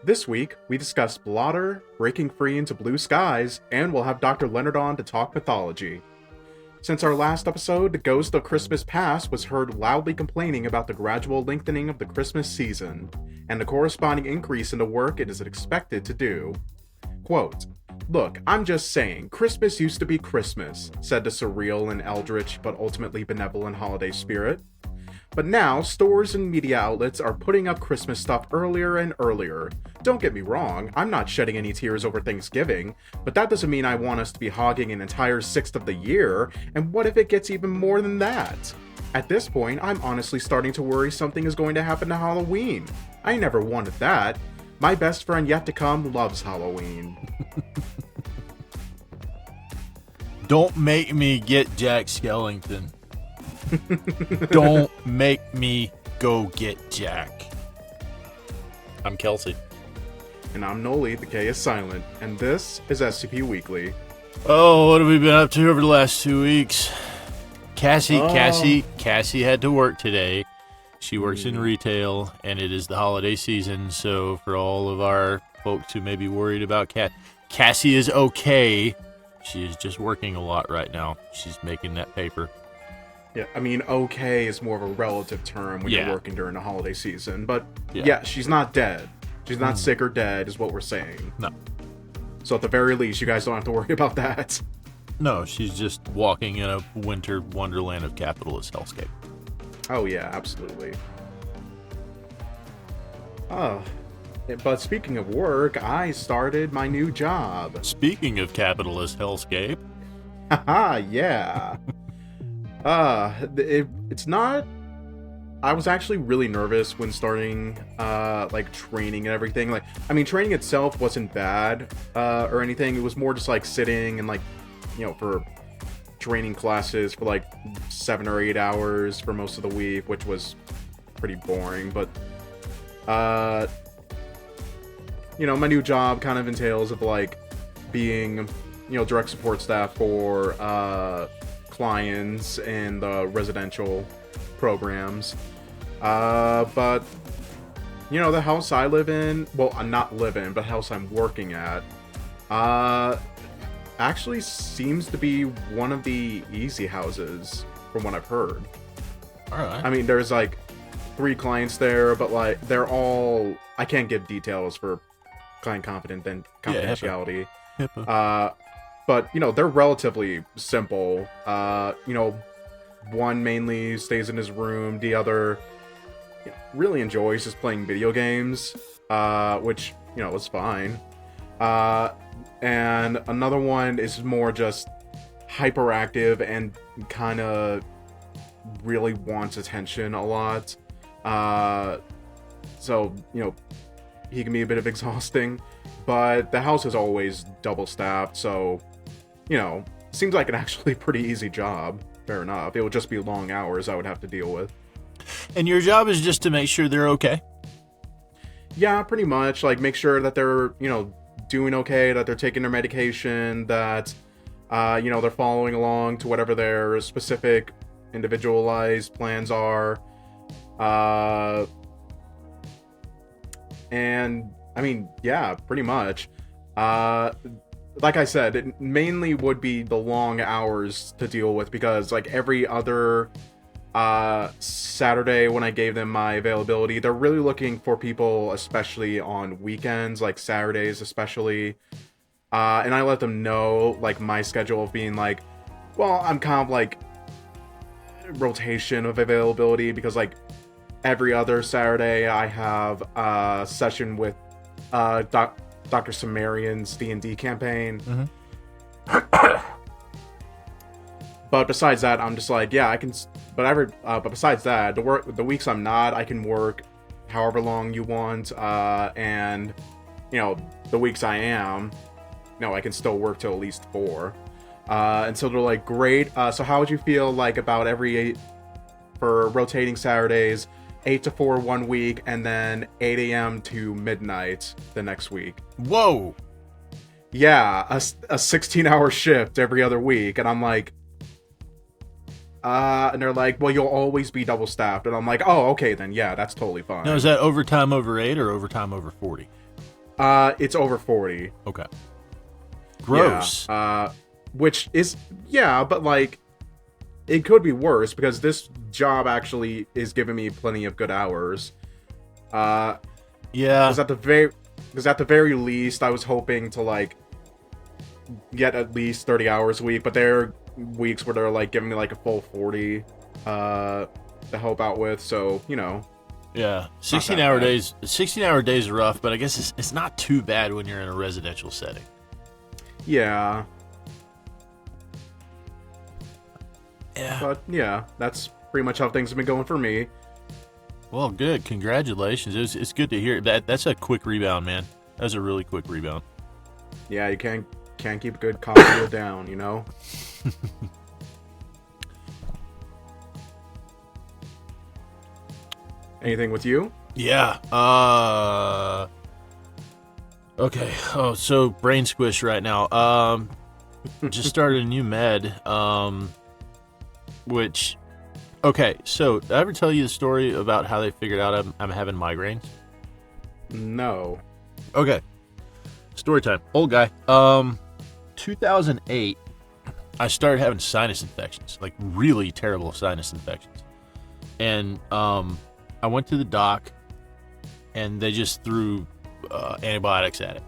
This week, we discuss Blotter, breaking free into blue skies, and we'll have Dr. Leonard on to talk mythology. Since our last episode, the ghost of Christmas Past was heard loudly complaining about the gradual lengthening of the Christmas season, and the corresponding increase in the work it is expected to do. Quote, "Look, I'm just saying, Christmas used to be Christmas," said the surreal and eldritch but ultimately benevolent holiday spirit. But now, stores and media outlets are putting up Christmas stuff earlier and earlier. Don't get me wrong, I'm not shedding any tears over Thanksgiving, but that doesn't mean I want us to be hogging an entire sixth of the year, and what if it gets even more than that? At this point, I'm honestly starting to worry something is going to happen to Halloween. I never wanted that. My best friend yet to come loves Halloween. Don't make me get Jack Skellington. Don't make me go get Jack. I'm Kelsey. And I'm Nolan, the K is silent, and this is SCP Weekly. Oh, what have we been up to over the last 2 weeks? Cassie had to work today. She works in retail, and it is the holiday season, so for all of our folks who may be worried about Cassie is okay. She is just working a lot right now. She's making that paper. Yeah, I mean, okay is more of a relative term when you're working during the holiday season. But yeah, she's not dead. She's not sick or dead is what we're saying. No. So at the very least, you guys don't have to worry about that. No, she's just walking in a winter wonderland of capitalist hellscape. Oh yeah, absolutely. But speaking of work, I started my new job. Speaking of capitalist hellscape. Haha, yeah. It's not. I was actually really nervous when starting, training and everything. Like, I mean, training itself wasn't bad, or anything. It was more just like sitting and for training classes for 7 or 8 hours for most of the week, which was pretty boring. But, my new job kind of entails of being, direct support staff for, clients in the residential programs. But the house I live in, well, I'm not living, but house I'm working at, actually seems to be one of the easy houses from what I've heard. All right. I mean, there's 3 clients there, but they're all, I can't give details for client confidentiality. HIPAA. But, they're relatively simple. One mainly stays in his room. The other really enjoys just playing video games, which, is fine. And another one is more just hyperactive and kind of really wants attention a lot. So, he can be a bit of exhausting. But the house is always double staffed, so seems like an actually pretty easy job. Fair enough. It would just be long hours I would have to deal with. And your job is just to make sure they're okay? Yeah, pretty much. Make sure that they're, doing okay, that they're taking their medication, that, they're following along to whatever their specific individualized plans are. And, I mean, yeah, pretty much. Like I said, it mainly would be the long hours to deal with because, every other Saturday when I gave them my availability, they're really looking for people, especially on weekends, Saturdays especially. And I let them know, my schedule of being well, I'm kind of rotation of availability because, every other Saturday I have a session with Dr. Sumerian's D&D campaign. Mm-hmm. But besides that, I'm just yeah, I can. But besides that, the weeks I'm not, I can work however long you want. And the weeks I am, I can still work till at least 4. And so they're great. So how would you feel about for rotating Saturdays, 8 to 4 one week, and then 8 a.m. to midnight the next week? Whoa! Yeah, a 16-hour shift every other week, and I'm and they're well, you'll always be double staffed, and I'm oh, okay then, yeah, that's totally fine. Now, is that overtime over 8 or overtime over 40? It's over 40. Okay. Gross. Yeah. Which is, yeah, but like, it could be worse because this job actually is giving me plenty of good hours. Yeah. Because at the very least, I was hoping to like get at least 30 hours a week, but there are weeks where they're like giving me like a full 40 to help out with. So Yeah, 16-hour days. 16-hour days are rough, but I guess it's not too bad when you're in a residential setting. Yeah. Yeah. But yeah, that's pretty much how things have been going for me. Well, good. Congratulations. It's good to hear that. That's a quick rebound, man. That's a really quick rebound. Yeah, you can't keep a good coffee down, Anything with you? Yeah. Okay. Oh, so brain squish right now. Just started a new med. Which, okay. So did I ever tell you the story about how they figured out I'm having migraines? No. Okay. Story time. Old guy. 2008. I started having sinus infections, like really terrible sinus infections, and I went to the doc, and they just threw antibiotics at it.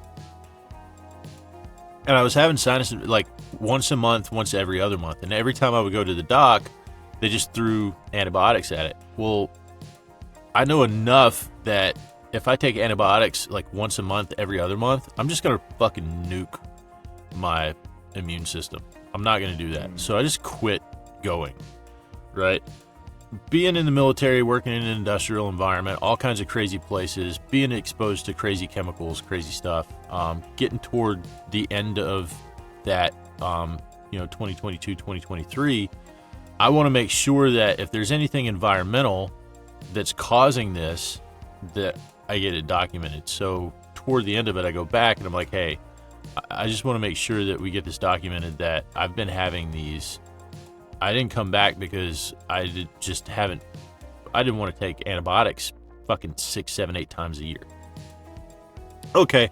And I was having sinus like once a month, once every other month. And every time I would go to the doc, they just threw antibiotics at it. Well, I know enough that if I take antibiotics like once a month, every other month, I'm just going to fucking nuke my immune system. I'm not going to do that. So I just quit going, right? Being in the military, working in an industrial environment, all kinds of crazy places, being exposed to crazy chemicals, crazy stuff, getting toward the end of that, 2022, 2023, I want to make sure that if there's anything environmental that's causing this, that I get it documented. So toward the end of it, I go back and I'm like, hey, I just want to make sure that we get this documented that I've been having these. I didn't come back because I didn't want to take antibiotics fucking 6, 7, 8 times a year. Okay,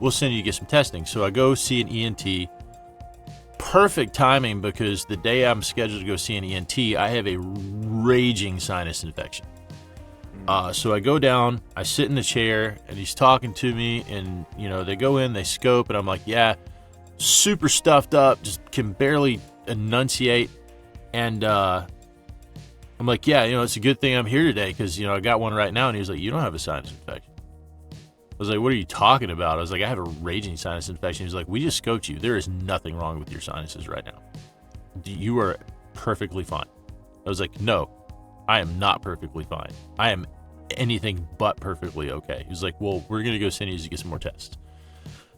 we'll send you to get some testing. So I go see an ENT. Perfect timing because the day I'm scheduled to go see an ENT, I have a raging sinus infection. So I go down, I sit in the chair, and he's talking to me, and, they go in, they scope, and I'm like, yeah, super stuffed up, just can barely enunciate. And I'm like, yeah, it's a good thing I'm here today because, I got one right now. And he was like, you don't have a sinus infection. I was like, what are you talking about? I was like, I have a raging sinus infection. He was like, we just scoped you. There is nothing wrong with your sinuses right now. You are perfectly fine. I was like, no, I am not perfectly fine. I am anything but perfectly okay. He was like, well, we're going to go send you to get some more tests.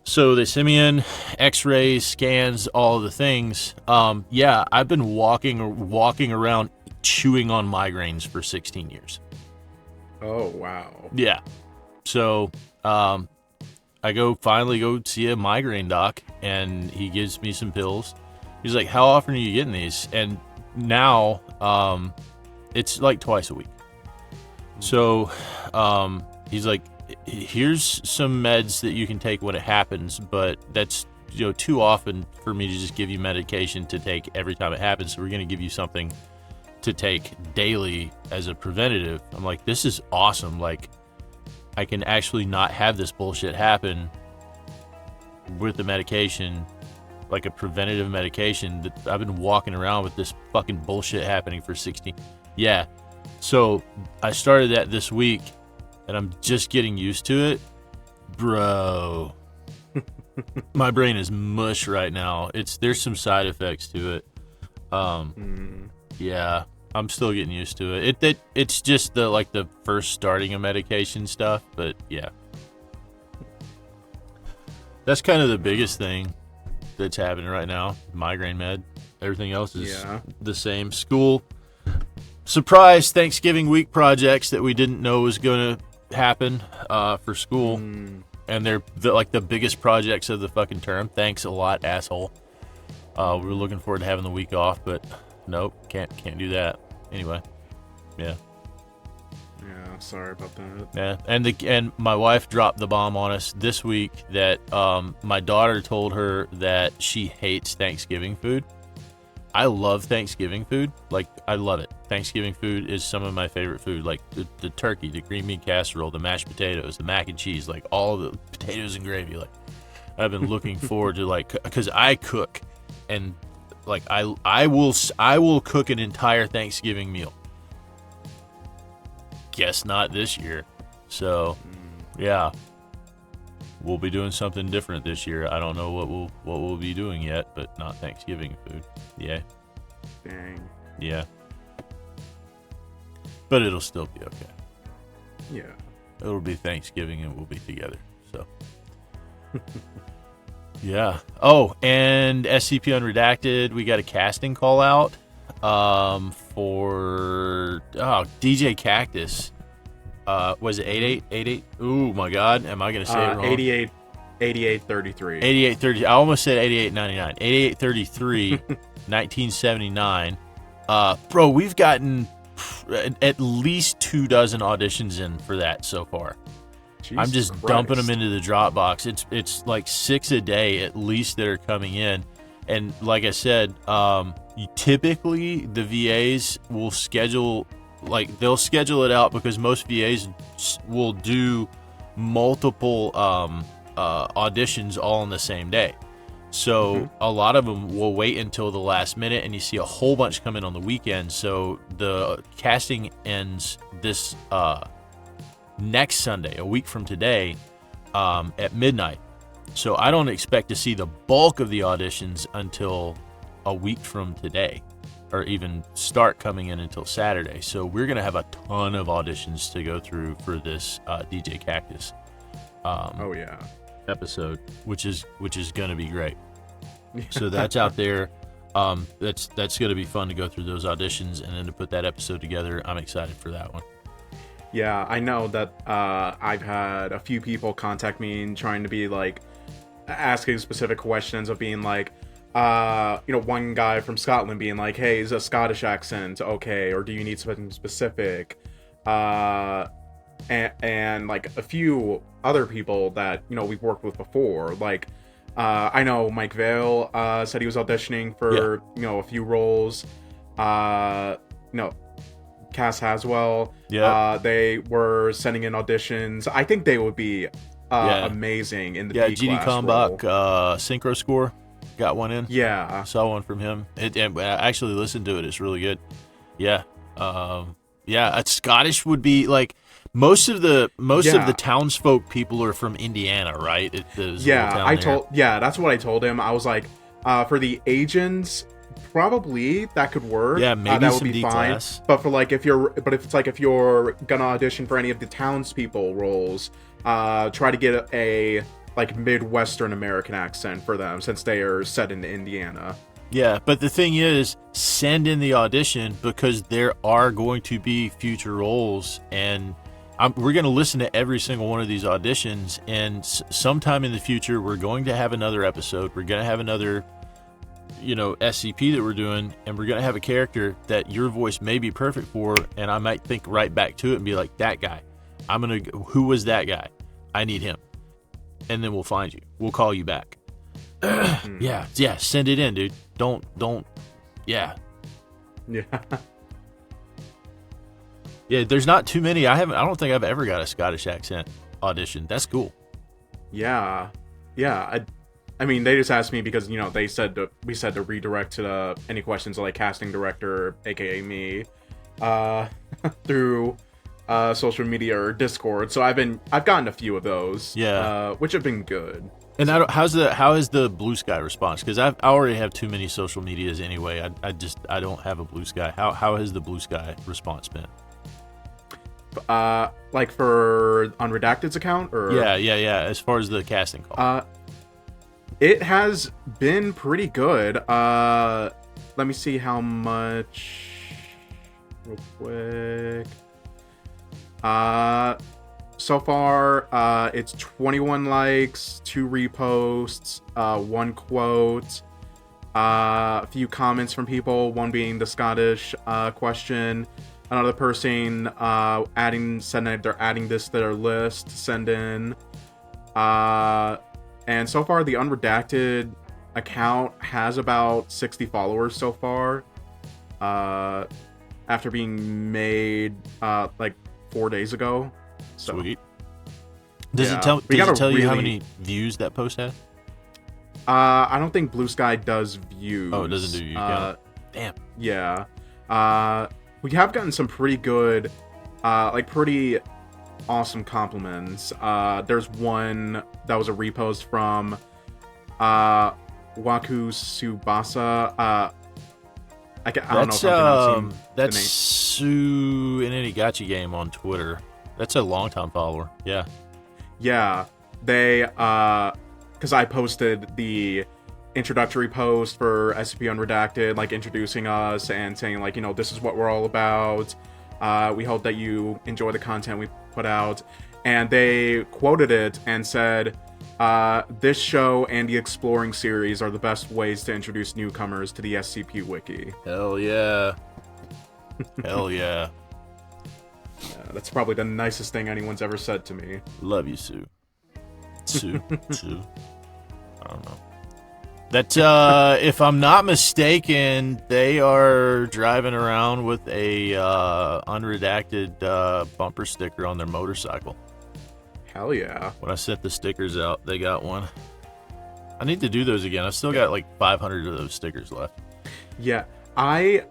So they send me in, x-rays, scans, all of the things. Yeah, I've been walking around chewing on migraines for 16 years. Oh, wow. Yeah. So I finally go see a migraine doc, and he gives me some pills. He's like, how often are you getting these? And now it's like twice a week. So he's like, here's some meds that you can take when it happens, but that's too often for me to just give you medication to take every time it happens. So we're going to give you something to take daily as a preventative. I'm like, this is awesome. Like, I can actually not have this bullshit happen with the medication, like a preventative medication that I've been walking around with this fucking bullshit happening for 16. Yeah. So I started that this week, and I'm just getting used to it. Bro, my brain is mush right now. There's some side effects to it. Yeah, I'm still getting used to it. It's just the first starting of medication stuff, but yeah. That's kind of the biggest thing that's happening right now. Migraine med. Everything else is the same. School. Surprise Thanksgiving week projects that we didn't know was going to happen for school. And they're the biggest projects of the fucking term. Thanks a lot, asshole. We were looking forward to having the week off, but nope, can't do that. Anyway, yeah. Yeah, sorry about that. Yeah, and my wife dropped the bomb on us this week that my daughter told her that she hates Thanksgiving food. I love Thanksgiving food. Like, I love it. Thanksgiving food is some of my favorite food. Like the turkey, the green bean casserole, the mashed potatoes, the mac and cheese, like all the potatoes and gravy. Like, I've been looking forward to, like, because I cook, and like I will cook an entire Thanksgiving meal. Guess not this year. So, yeah, we'll be doing something different this year. I don't know what we'll be doing yet, but not Thanksgiving food. Yeah. Dang. Yeah. But it'll still be okay. Yeah. It'll be Thanksgiving and we'll be together. So. Yeah. Oh, and SCP Unredacted, we got a casting call out for DJ Cactus. Was it 88? Ooh, my God. Am I going to say it wrong? 8833. 8830. I almost said 8899. 8833, 1979. Bro, we've gotten at least 24 auditions in for that so far. Jesus I'm just Christ. dumping them into the Dropbox. It's like 6 a day at least that are coming in. And like I said, typically the VAs will schedule, like, they'll schedule it out because most VAs will do multiple auditions all on the same day. So a lot of them will wait until the last minute, and you see a whole bunch come in on the weekend. So the casting ends this next Sunday, a week from today, at midnight. So I don't expect to see the bulk of the auditions until a week from today, or even start coming in until Saturday. So we're going to have a ton of auditions to go through for this DJ Cactus episode, which is going to be great. So that's out there. That's going to be fun to go through those auditions and then to put that episode together. I'm excited for that one. Yeah, I know that I've had a few people contact me and trying to be like asking specific questions of being like, one guy from Scotland being like, hey, is a Scottish accent okay, or do you need something specific? And like a few other people that we've worked with before, like I know Mike Vale said he was auditioning for a few roles. Cass Haswell, they were sending in auditions. I think they would be amazing in the B GD class Kalmbach, role. Synchro Score got one in. Yeah, saw one from him. And I actually listened to it. It's really good. Yeah. Scottish would be like most of the townsfolk people are from Indiana, right? That's what I told him. I was like, for the agents, probably that could work. Yeah, maybe that some would be D-class. fine. But for like if you're gonna audition for any of the townspeople roles, try to get a like Midwestern American accent for them since they are set in Indiana. Yeah, but the thing is, send in the audition because there are going to be future roles, and we're going to listen to every single one of these auditions, and sometime in the future, we're going to have another episode. We're going to have another, SCP that we're doing, and we're going to have a character that your voice may be perfect for, and I might think right back to it and be like, that guy. Who was that guy? I need him. And then we'll find you. We'll call you back. Yeah, send it in, dude. Don't, yeah. Yeah. Yeah, there's not too many. I don't think I've ever got a Scottish accent audition. That's cool. Yeah. I mean, they just asked me because, we said to redirect to any questions like casting director, aka me, through social media or Discord. So I've gotten a few of those. Yeah. Which have been good. And how is the BlueSky response? Because I already have too many social medias anyway. I don't have a BlueSky. How has the BlueSky response been? Like for Unredacted's account, or yeah. As far as the casting call, it has been pretty good. Let me see how much. Real quick. So far, it's 21 likes, 2 reposts, 1 quote, a few comments from people, one being the Scottish question, another person said that they're adding this to their list to send in. And so far, the unredacted account has about 60 followers so far. After being made like 4 days ago. So, sweet. Does it tell you how many views that post had? I don't think BlueSky does views. Oh, it doesn't do views. Damn. Yeah. We have gotten some pretty good, pretty awesome compliments. There's one that was a repost from Waku Subasa. I don't know if I'm pronouncing that's Sue in any gotcha game on Twitter. That's a long-time follower. Yeah. Yeah. They, because I posted the introductory post for SCP Unredacted, like introducing us and saying like, this is what we're all about. We hope that you enjoy the content we put out. And they quoted it and said, this show and the Exploring series are the best ways to introduce newcomers to the SCP Wiki. Hell yeah. Hell yeah. Yeah, that's probably the nicest thing anyone's ever said to me. Love you, Sue. Sue. I don't know. That, if I'm not mistaken, they are driving around with a unredacted bumper sticker on their motorcycle. Hell yeah. When I sent the stickers out, they got one. I need to do those again. I've still got like 500 of those stickers left. Yeah. I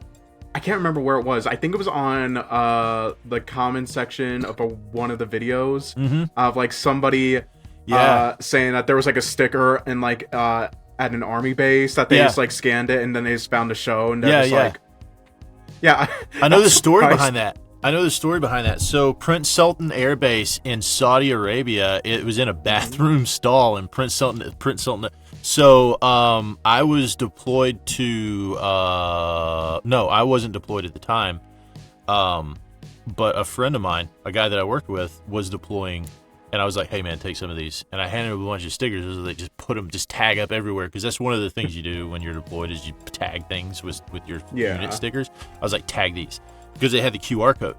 can't remember where it was. I think it was on the comment section of one of the videos of like somebody saying that there was like a sticker and like at an army base that they just like scanned it and then they just found the show and they're just like, I know the story behind that. So Prince Sultan Air Base in Saudi Arabia, it was in a bathroom stall in Prince Sultan. So I was deployed to no, I wasn't deployed at the time. But a friend of mine, a guy that I worked with, was deploying, and I was like, "Hey man, take some of these." And I handed him a bunch of stickers. So they just tag up everywhere, because that's one of the things you do when you're deployed is you tag things with your unit stickers. I was like, "Tag these," because they had the QR code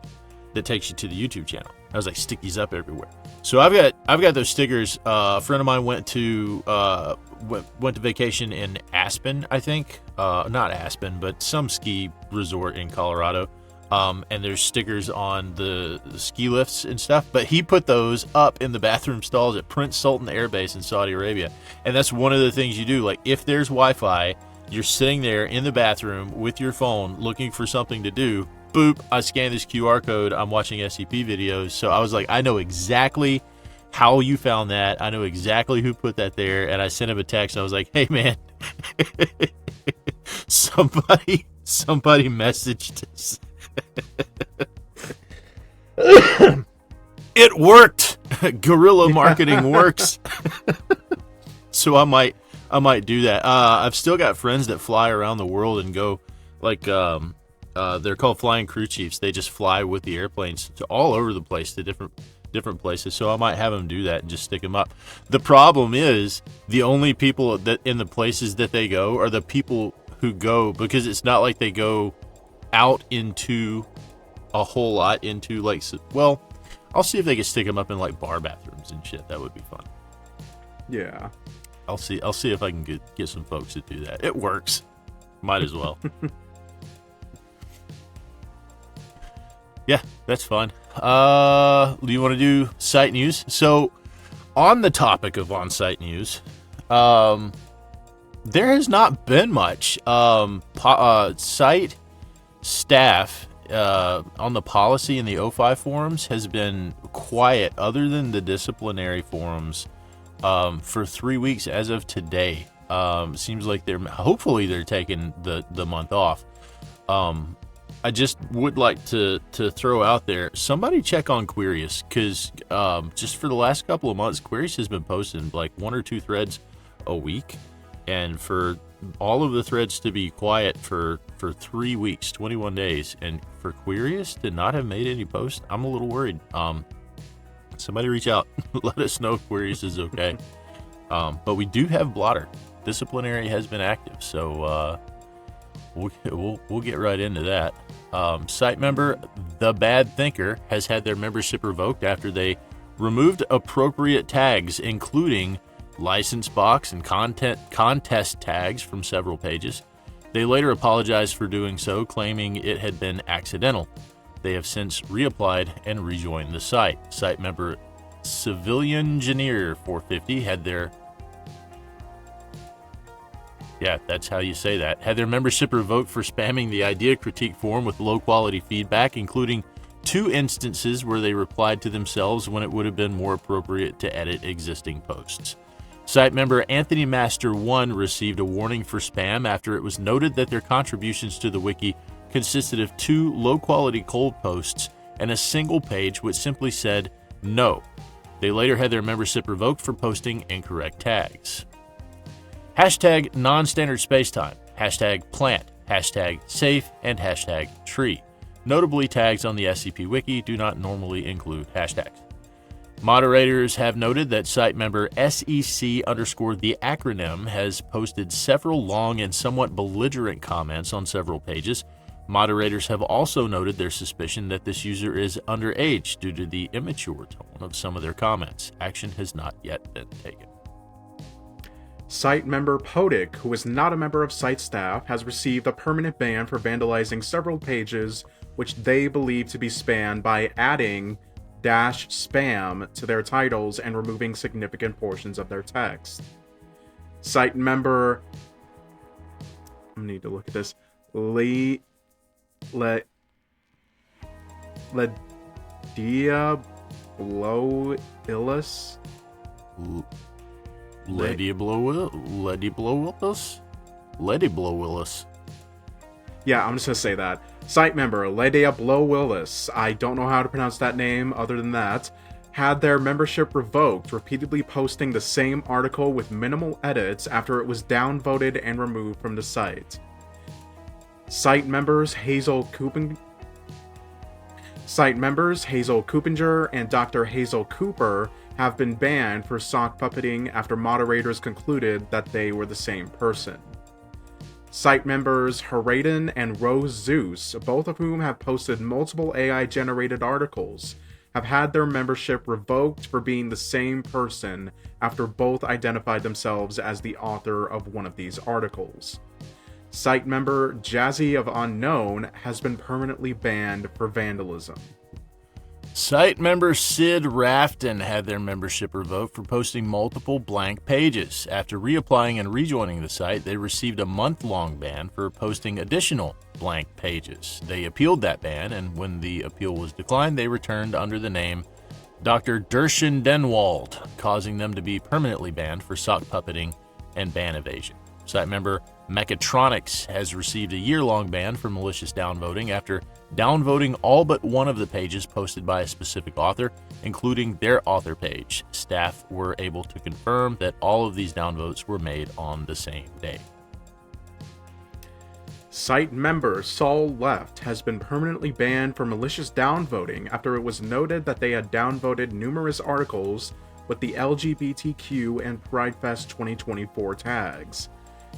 that takes you to the YouTube channel. I was like, "Stick these up everywhere." So I've got those stickers. A friend of mine went to vacation in Aspen, I think. Not Aspen, but some ski resort in Colorado. And there's stickers on the ski lifts and stuff. But he put those up in the bathroom stalls at Prince Sultan Air Base in Saudi Arabia. And that's one of the things you do. Like, if there's Wi-Fi, you're sitting there in the bathroom with your phone looking for something to do. Boop, I scan this QR code. I'm watching SCP videos. So I was like, I know exactly how you found that. I know exactly who put that there. And I sent him a text. I was like, hey, man, somebody messaged us. It worked. Guerrilla marketing works. So I might do that. I've still got friends that fly around the world and go like they're called flying crew chiefs. They just fly with the airplanes to all over the place to different places. So I might have them do that and just stick them up. The problem is the only people that in the places that they go are the people who go, because it's not like they go out into a whole lot into like, well, I'll see if they can stick them up in like bar bathrooms and shit. That would be fun. Yeah. I'll see if I can get some folks to do that. It works. Might as well. Yeah, that's fun. Do you want to do site news? So, on the topic of on-site news, there has not been much. Site staff on the policy and the O5 forums has been quiet, other than the disciplinary forums, for 3 weeks as of today. Seems like hopefully they're taking the month off. I just would like to throw out there, somebody check on Quirius, because just for the last couple of months, Quirius has been posting like 1 or 2 threads a week, and for all of the threads to be quiet for 3 weeks, 21 days, and for Quirius to not have made any posts, I'm a little worried. Somebody reach out. Let us know if Quirius is okay. But we do have Blotter. Disciplinary has been active, so We'll get right into that. Site member The Bad Thinker has had their membership revoked after they removed appropriate tags, including license box and contest tags from several pages. They later apologized for doing so, claiming it had been accidental. They have since reapplied and rejoined the site. Site member Civilian Engineer 450 had their that's how you say that. Had their membership revoked for spamming the idea critique forum with low-quality feedback, including 2 instances where they replied to themselves when it would have been more appropriate to edit existing posts. Site member Anthony Master 1 received a warning for spam after it was noted that their contributions to the wiki consisted of 2 low-quality cold posts and a single page which simply said no. They later had their membership revoked for posting incorrect tags. Hashtag non-standard spacetime, hashtag plant, hashtag safe, and hashtag tree. Notably, tags on the SCP Wiki do not normally include hashtags. Moderators have noted that site member SEC_the acronym has posted several long and somewhat belligerent comments on several pages. Moderators have also noted their suspicion that this user is underage due to the immature tone of some of their comments. Action has not yet been taken. Site member Podic, who is not a member of site staff, has received a permanent ban for vandalizing several pages which they believe to be spam by adding -spam to their titles and removing significant portions of their text. Site member... I need to look at this. Ledia Blow Illis? Lady Blow Willis. Yeah, I'm just gonna say that. Site member Ledia Blow Willis, I don't know how to pronounce that name other than that, had their membership revoked, repeatedly posting the same article with minimal edits after it was downvoted and removed from the site. Site members Hazel Coopinger and Dr. Hazel Cooper have been banned for sock puppeting after moderators concluded that they were the same person. Site members Haradin and Rose Zeus, both of whom have posted multiple AI-generated articles, have had their membership revoked for being the same person after both identified themselves as the author of one of these articles. Site member Jazzy of Unknown has been permanently banned for vandalism. Site member Sid Rafton had their membership revoked for posting multiple blank pages. After reapplying and rejoining the site, they received a month-long ban for posting additional blank pages. They appealed that ban, and when the appeal was declined, they returned under the name Dr. Dershan Denwald, causing them to be permanently banned for sock puppeting and ban evasion. Site member Mechatronics has received a year-long ban for malicious downvoting after downvoting all but one of the pages posted by a specific author, including their author page. Staff were able to confirm that all of these downvotes were made on the same day. Site member Saul Left has been permanently banned for malicious downvoting after it was noted that they had downvoted numerous articles with the LGBTQ and PrideFest 2024 tags,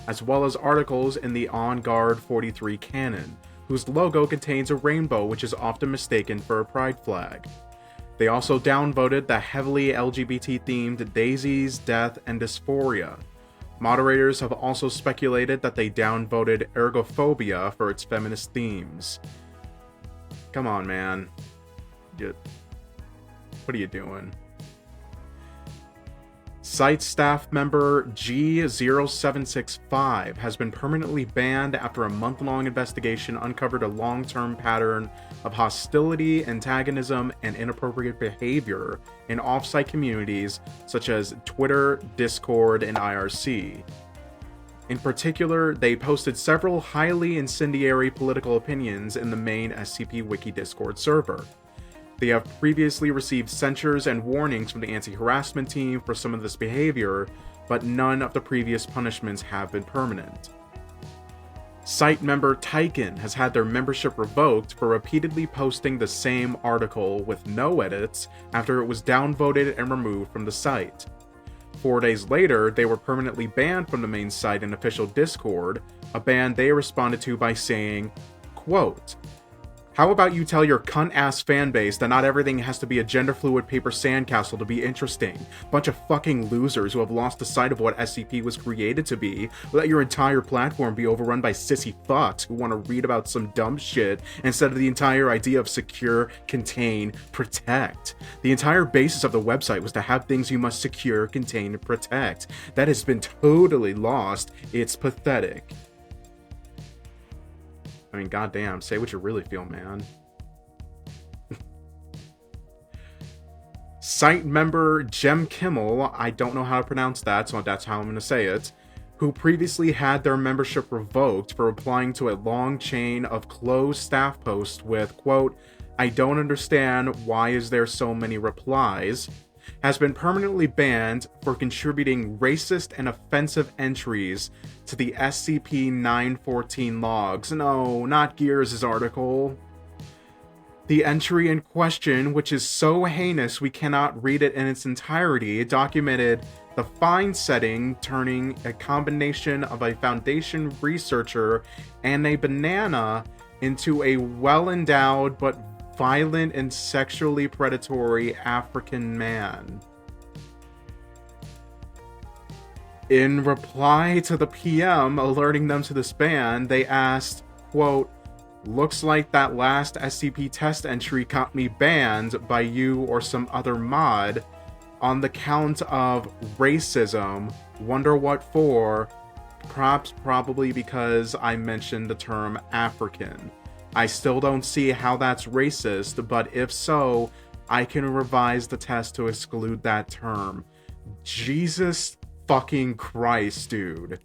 as well as articles in the On Guard 43 canon, whose logo contains a rainbow which is often mistaken for a pride flag. They also downvoted the heavily LGBT-themed Daisies, Death, and Dysphoria. Moderators have also speculated that they downvoted Ergophobia for its feminist themes. Come on, man. What are you doing? Site staff member G0765 has been permanently banned after a month-long investigation uncovered a long-term pattern of hostility, antagonism, and inappropriate behavior in off-site communities such as Twitter, Discord, and IRC. In particular, they posted several highly incendiary political opinions in the main SCP Wiki Discord server. They have previously received censures and warnings from the anti-harassment team for some of this behavior, but none of the previous punishments have been permanent. Site member Tyken has had their membership revoked for repeatedly posting the same article with no edits after it was downvoted and removed from the site. 4 days later, they were permanently banned from the main site and official Discord a ban they responded to by saying, quote, "How about you tell your cunt-ass fanbase that not everything has to be a gender-fluid paper sandcastle to be interesting? Bunch of fucking losers who have lost the sight of what SCP was created to be. Let your entire platform be overrun by sissy fucks who want to read about some dumb shit instead of the entire idea of secure, contain, protect. The entire basis of the website was to have things you must secure, contain, and protect. That has been totally lost. It's pathetic." I mean, goddamn, say what you really feel, man. Site member Jem Kimmel, I don't know how to pronounce that, so that's how I'm going to say it, who previously had their membership revoked for replying to a long chain of closed staff posts with, quote, "I don't understand why is there so many replies," has been permanently banned for contributing racist and offensive entries to the SCP-914 logs. No, not Gears' article. The entry in question, which is so heinous we cannot read it in its entirety, documented the fine setting turning a combination of a Foundation researcher and a banana into a well-endowed but violent and sexually predatory African man. In reply to the PM alerting them to this ban, they asked, quote, "Looks like that last SCP test entry got me banned by you or some other mod on the count of racism. Wonder what for? Perhaps probably because I mentioned the term African. I still don't see how that's racist, but if so, I can revise the test to exclude that term." Jesus fucking Christ, dude.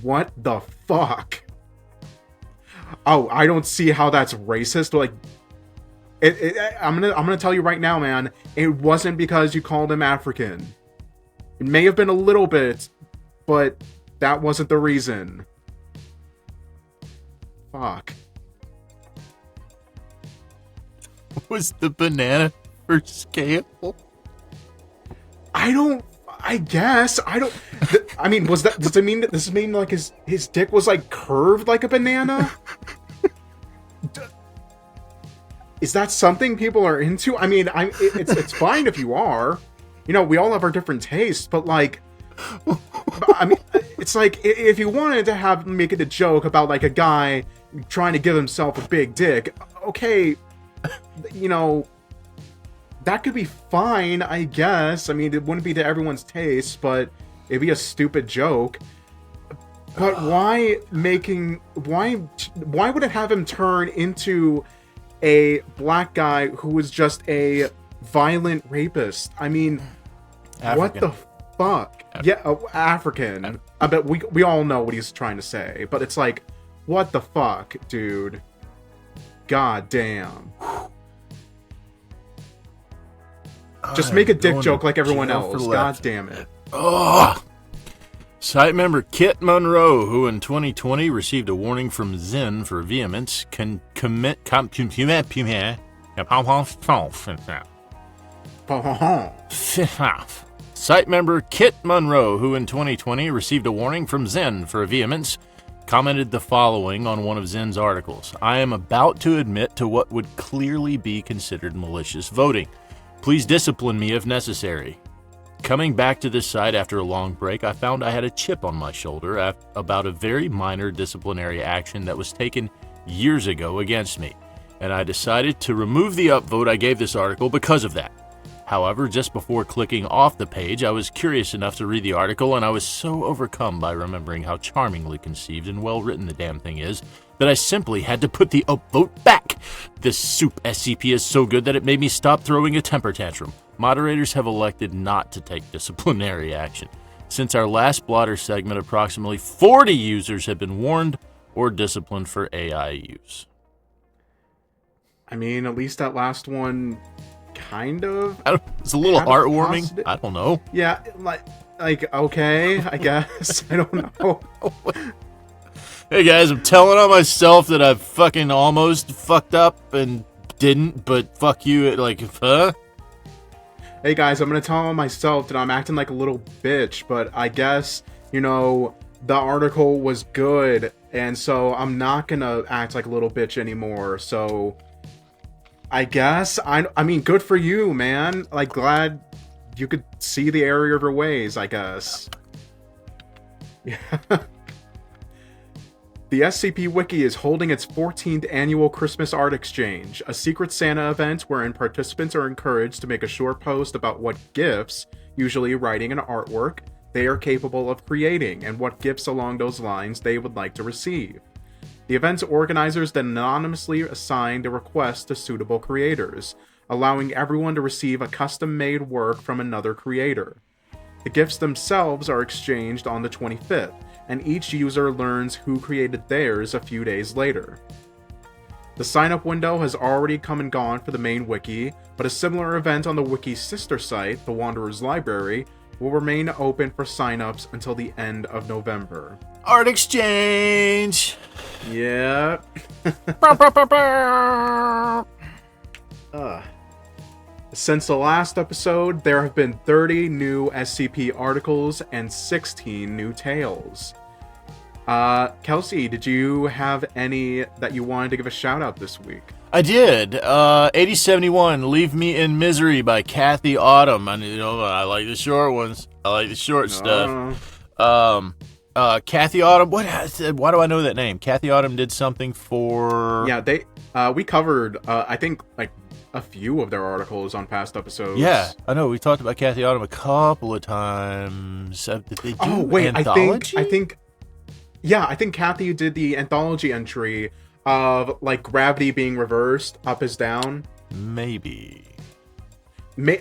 What the fuck? Oh, I don't see how that's racist. Like, I'm gonna tell you right now, man. It wasn't because you called him African. It may have been a little bit, but that wasn't the reason. Fuck. Was the banana for scale? I guess. I mean, does it mean that this mean like his dick was like curved like a banana? Is that something people are into? I mean, it's fine if you are. You know, we all have our different tastes, but like, I mean, it's like if you wanted to make it a joke about like a guy trying to give himself a big dick, okay, you know, that could be fine, I guess. I mean, it wouldn't be to everyone's taste, but it'd be a stupid joke. But why would it have him turn into a black guy who was just a violent rapist? I mean, African. What the fuck? African. I bet we all know what he's trying to say, but it's like, what the fuck, dude? God damn. Just make a dick joke like everyone else. God damn it. Ugh. Site member Kit Monroe, who in 2020 received a warning from Zen for vehemence, can commit Site member Kit Monroe, who in 2020 received a warning from Zen for vehemence, commented the following on one of Zen's articles. "I am about to admit to what would clearly be considered malicious voting. Please discipline me if necessary. Coming back to this site after a long break, I found I had a chip on my shoulder about a very minor disciplinary action that was taken years ago against me, and I decided to remove the upvote I gave this article because of that. However, just before clicking off the page, I was curious enough to read the article, and I was so overcome by remembering how charmingly conceived and well-written the damn thing is that I simply had to put the upvote back. This soup SCP is so good that it made me stop throwing a temper tantrum. Moderators have elected not to take disciplinary action. Since our last Blotter segment, approximately 40 users have been warned or disciplined for AI use." I mean, at least that last one kind of... It's a little heartwarming. I don't know. Yeah, like okay, I guess. I don't know. Hey guys, I'm telling on myself that I fucking almost fucked up and didn't, but fuck you, like, huh? Hey guys, I'm gonna tell on myself that I'm acting like a little bitch, but I guess, you know, the article was good, and so I'm not gonna act like a little bitch anymore. So I guess I mean, good for you, man. Like, glad you could see the error of your ways, I guess. Yeah. The SCP Wiki is holding its 14th annual Christmas Art Exchange, a Secret Santa event wherein participants are encouraged to make a short post about what gifts, usually writing an artwork, they are capable of creating and what gifts along those lines they would like to receive. The event's organizers then anonymously assigned a request to suitable creators, allowing everyone to receive a custom-made work from another creator. The gifts themselves are exchanged on the 25th, and each user learns who created theirs a few days later. The sign-up window has already come and gone for the main wiki, but a similar event on the wiki's sister site, the Wanderer's Library, will remain open for sign-ups until the end of November. Art exchange! Yep. Since the last episode, there have been 30 new SCP articles and 16 new tales. Kelsey, did you have any that you wanted to give a shout out this week? I did. 8071, Leave Me in Misery by Kathy Autumn. I like the short ones. I like the short stuff. Kathy Autumn, why do I know that name? Kathy Autumn did something for... Yeah, we covered, I think, like, a few of their articles on past episodes. Yeah, I know. We talked about Kathy Autumn a couple of times. Did they do anthology? I think Kathy did the anthology entry of, like, gravity being reversed, up is down. Maybe.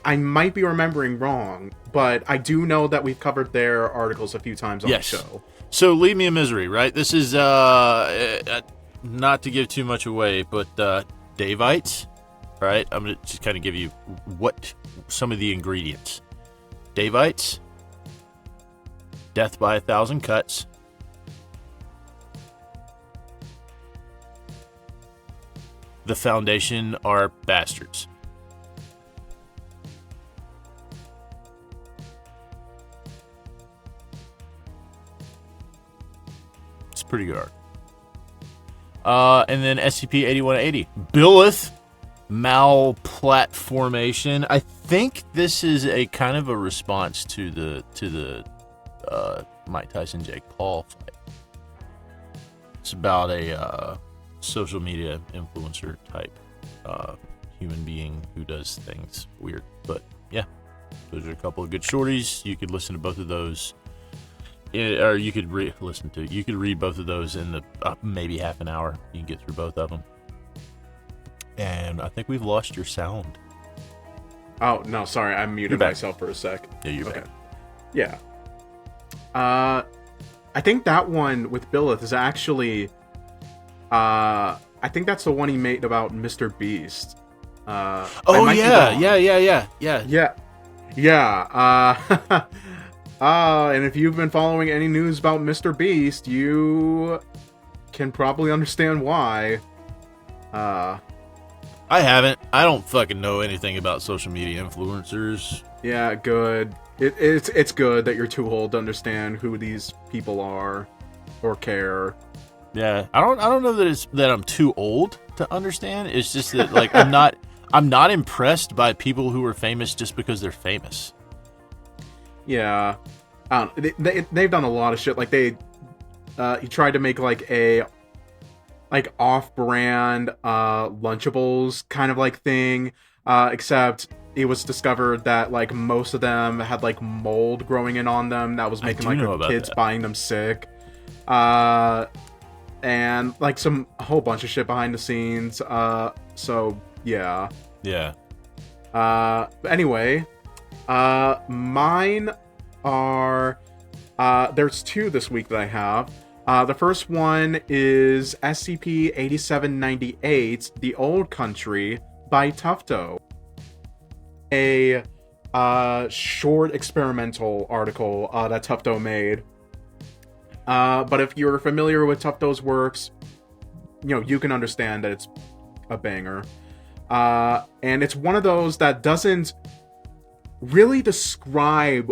I might be remembering wrong, but I do know that we've covered their articles a few times on the show. So, Leave Me in Misery, right? This is, not to give too much away, but Davites, right? I'm going to just kind of give you some of the ingredients. Davites, death by 1,000 cuts, the Foundation are bastards. It's pretty good art. And then SCP-8180, Billith Malplatformation. I think this is a kind of a response to the Mike Tyson Jake Paul fight. It's about a social media influencer type human being who does things weird. But yeah, those are a couple of good shorties. You could listen to both of those, or you could read both of those in the maybe half an hour. You can get through both of them. And I think we've lost your sound. Oh no, sorry, I muted myself for a sec. Yeah, you're back. Yeah. I think that one with Billith is actually I think that's the one he made about Mr. Beast. Yeah. And if you've been following any news about Mr. Beast, you can probably understand why. I haven't. I don't fucking know anything about social media influencers. Yeah, good. It's good that you're too old to understand who these people are or care. Yeah, I don't know that I'm too old to understand. It's just that, like, I'm not impressed by people who are famous just because they're famous. Yeah, they've done a lot of shit. Like he tried to make like a off-brand Lunchables kind of like thing, except it was discovered that like most of them had like mold growing in on them that was making like the kids buying them sick. And like a whole bunch of shit behind the scenes. So yeah. Yeah. Anyway, mine are there's two this week that I have. The first one is SCP-8798, The Old Country by Tufto. A short experimental article that Tufto made. But if you're familiar with Tufto's works, you can understand that it's a banger. And it's one of those that doesn't really describe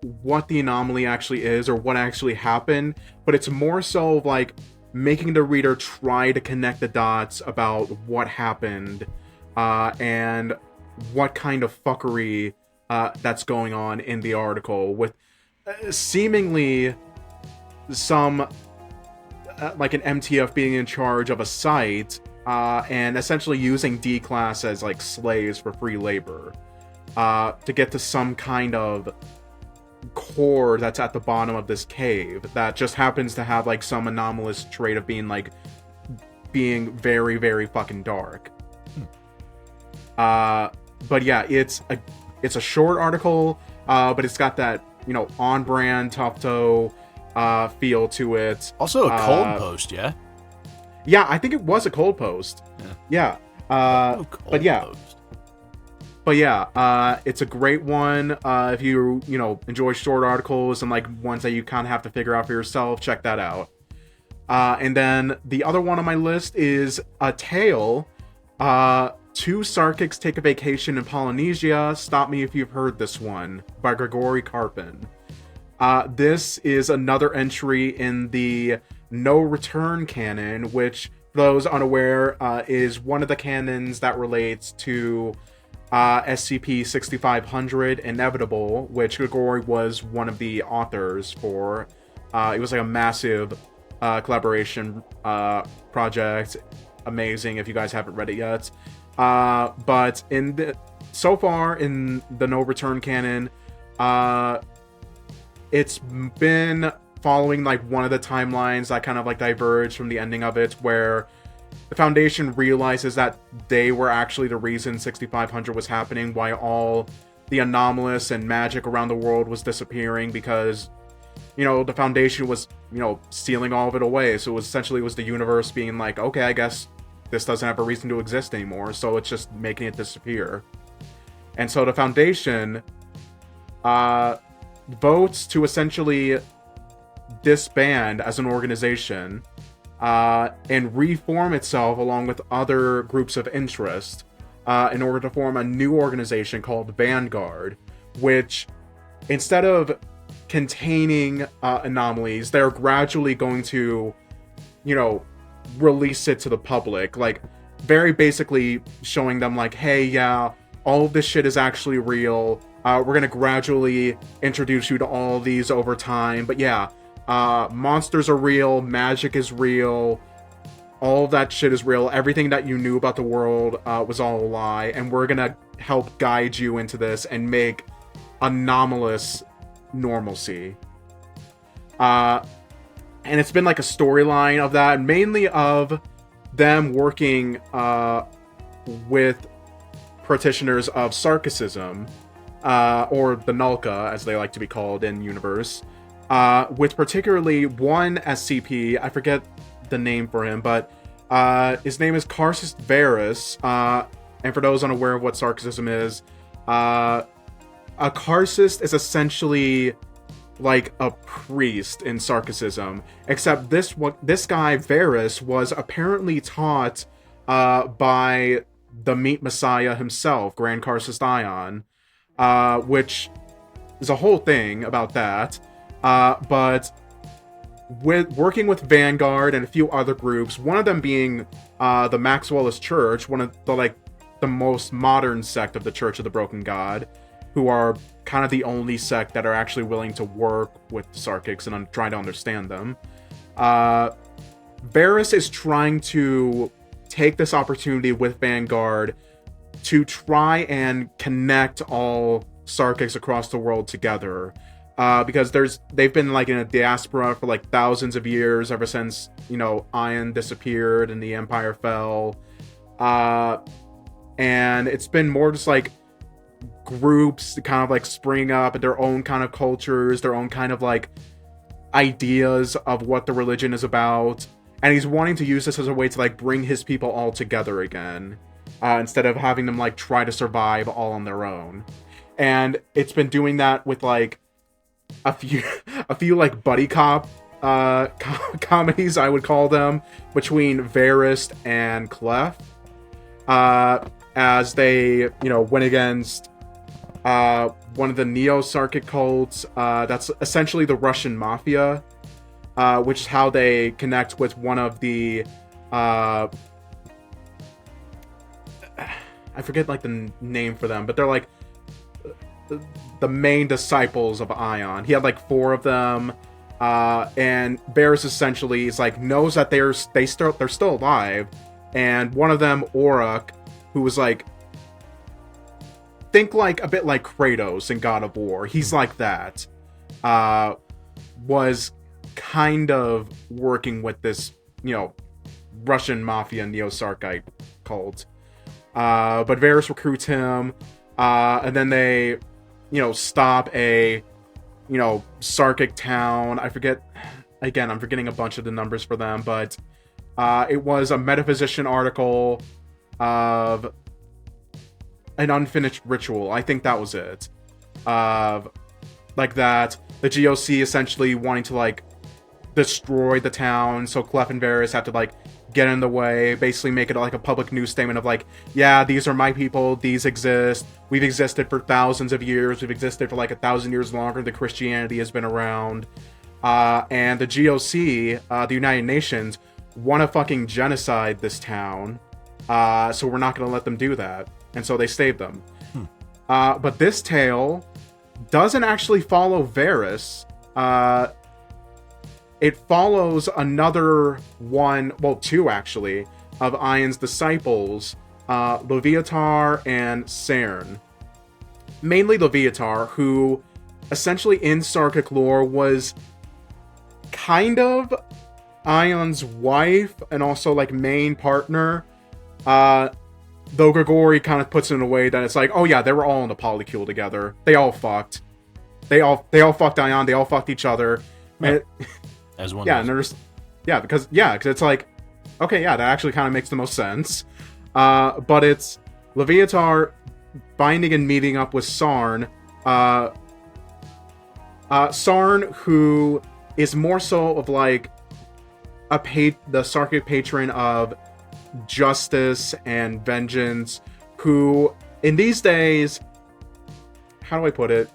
what the anomaly actually is or what actually happened, but it's more so like making the reader try to connect the dots about what happened and what kind of fuckery that's going on in the article, with seemingly some like an MTF being in charge of a site and essentially using D-class as like slaves for free labor to get to some kind of core that's at the bottom of this cave that just happens to have like some anomalous trait of being very, very fucking dark. But yeah, it's a short article, but it's got that, you know, on-brand Tufto feel to it. Also a cold post, yeah? Yeah, I think it was a cold post. Yeah. But yeah. Post. But yeah, it's a great one. If you know, enjoy short articles and like ones that you kind of have to figure out for yourself, check that out. And then the other one on my list is a tale. Two Sarkics Take a Vacation in Polynesia. Stop me if you've heard this one, by Grigori Karpin. This is another entry in the No Return canon, which, for those unaware, is one of the canons that relates to SCP-6500 Inevitable, which Grigori was one of the authors for. It was like a massive collaboration project. Amazing if you guys haven't read it yet. But so far in the No Return canon, it's been following like one of the timelines that kind of like diverged from the ending of it, where the Foundation realizes that they were actually the reason 6500 was happening, why all the anomalous and magic around the world was disappearing, because, you know, the Foundation was, you know, sealing all of it away. So it was essentially the universe being like, okay, I guess this doesn't have a reason to exist anymore, so it's just making it disappear. And so the Foundation votes to essentially disband as an organization and reform itself along with other groups of interest in order to form a new organization called Vanguard, which, instead of containing anomalies, they're gradually going to, you know, release it to the public, like very basically showing them like, hey, yeah, all of this shit is actually real. We're gonna gradually introduce you to all of these over time, but yeah, monsters are real, magic is real, all of that shit is real, everything that you knew about the world was all a lie, and we're gonna help guide you into this and make anomalous normalcy. And it's been like a storyline of that, mainly of them working with practitioners of Sarkicism, or the Nulka, as they like to be called in universe, with particularly one SCP, I forget the name for him, but his name is Karsis Varus, and for those unaware of what Sarkicism is, a Karsis is essentially like a priest in Sarkicism, except this guy Varus was apparently taught by the Meat Messiah himself, Grand Karsis Ion, which is a whole thing about that. But with working with Vanguard and a few other groups, one of them being the Maxwellist Church, one of the most modern sect of the Church of the Broken God, who are kind of the only sect that are actually willing to work with the Sarkics and trying to understand them. Varus is trying to take this opportunity with Vanguard to try and connect all Sarkics across the world together. Because they've been like in a diaspora for like thousands of years, ever since, you know, Ion disappeared and the Empire fell. And it's been more just like groups kind of like spring up their own kind of cultures, their own kind of like ideas of what the religion is about, and he's wanting to use this as a way to like bring his people all together again, instead of having them like try to survive all on their own. And it's been doing that with like a few like buddy cop comedies, I would call them, between Varus and Clef, as they, you know, went against one of the Neo-Sarkic cults. That's essentially the Russian mafia, which is how they connect with one of the... I forget, like, the name for them, but they're, like, the main disciples of Ion. He had, like, 4 of them, and Varys essentially is, like, knows that they're still alive, and one of them, Oruk, who was, like, think, like, a bit like Kratos in God of War. He's like that. Was kind of working with this, Russian mafia Neo-Sarkite cult. But Varys recruits him, and then they, stop a, Sarkic town. I forget, again, I'm forgetting a bunch of the numbers for them, but it was a metaphysician article of an unfinished ritual. I think that was it. Like that. The GOC essentially wanting to, like, destroy the town, so Clef and Varys have to, like, get in the way, basically make it like a public news statement of, like, yeah, these are my people, these exist, we've existed for thousands of years, we've existed for, like, 1,000 years longer than Christianity has been around, and the GOC, the United Nations, want to fucking genocide this town, so we're not going to let them do that. And so they saved them. But this tale doesn't actually follow Varys. It follows another one, well, 2 actually, of Ion's disciples, Leviatar and Cern. Mainly Leviatar, who essentially in Sarkic lore was kind of Ion's wife and also, like, main partner. Though Grigori kind of puts it in a way that it's like, oh yeah, they were all in the polycule together. They all fucked. They all fucked Ion. They all fucked each other. Yeah. As one. Yeah, does. Because it's like, okay, yeah, that actually kind of makes the most sense. But it's Leviatar binding and meeting up with Sarn. Sarn, who is more so of, like, the Sarkic patron of justice and vengeance, who in these days, how do I put it,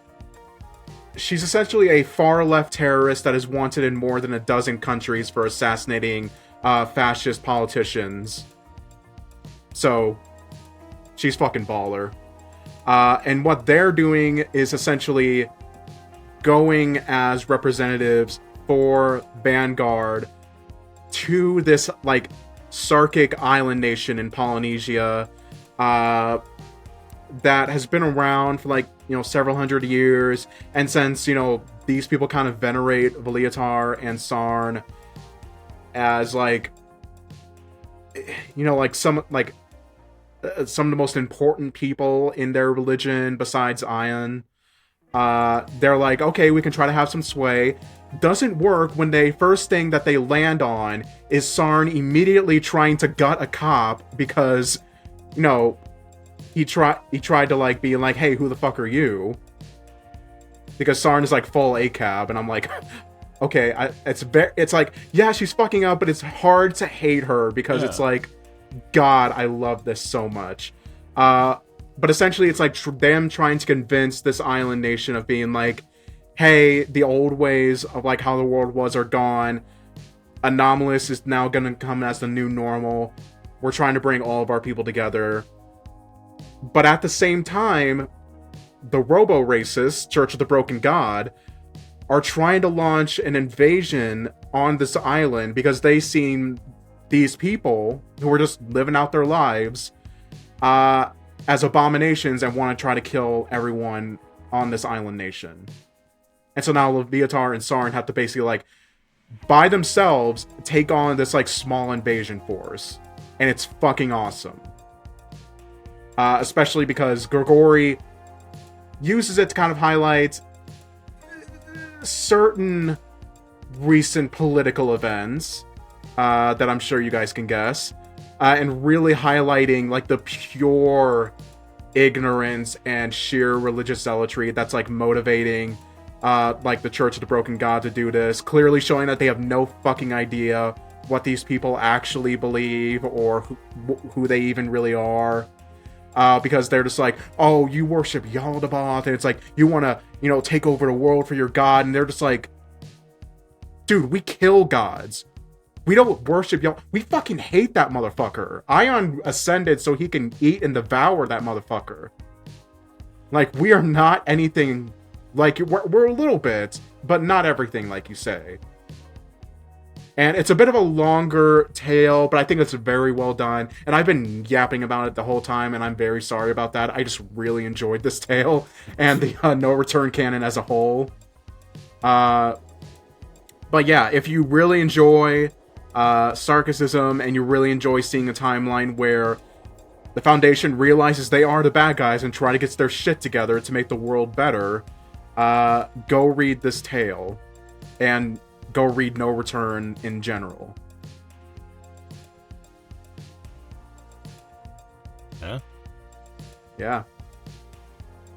she's essentially a far left terrorist that is wanted in more than a dozen countries for assassinating fascist politicians. So she's fucking baller. And what they're doing is essentially going as representatives for Vanguard to this, like, Sarkic island nation in Polynesia that has been around for, like, several hundred years, and since these people kind of venerate Leviatar and Sarn as, like, like some of the most important people in their religion besides Ion, they're like, okay, we can try to have some sway. Doesn't work when the first thing that they land on is Sarn immediately trying to gut a cop because, he tried to, like, be like, hey, who the fuck are you? Because Sarn is, like, full ACAB, and I'm like, okay, it's like, yeah, she's fucking up, but it's hard to hate her because it's like, God, I love this so much. But essentially, it's like them trying to convince this island nation of being like, hey, the old ways of, like, how the world was are gone. Anomalous is now gonna come as the new normal. We're trying to bring all of our people together. But at the same time, the robo-racists, Church of the Broken God, are trying to launch an invasion on this island because they seen these people who are just living out their lives as abominations and want to try to kill everyone on this island nation. And so now Leviatar and Sarn have to basically, like, by themselves, take on this, like, small invasion force. And it's fucking awesome. Especially because Grigori uses it to kind of highlight certain recent political events that I'm sure you guys can guess. And really highlighting, like, the pure ignorance and sheer religious zealotry that's, like, motivating like the Church of the Broken God to do this, clearly showing that they have no fucking idea what these people actually believe or who they even really are. because they're just like, oh, you worship Yaldabaoth, and it's like, you want to, take over the world for your god, and they're just like, dude, we kill gods. We don't worship Yaldabaoth. We fucking hate that motherfucker. Ion ascended so he can eat and devour that motherfucker. Like, we are not anything, like, we're a little bit, but not everything, like you say. And it's a bit of a longer tale, but I think it's very well done. And I've been yapping about it the whole time, and I'm very sorry about that. I just really enjoyed this tale and the No Return canon as a whole. But yeah, if you really enjoy sarcasm and you really enjoy seeing a timeline where the Foundation realizes they are the bad guys and try to get their shit together to make the world better, go read this tale. And go read No Return in general. Yeah? Yeah.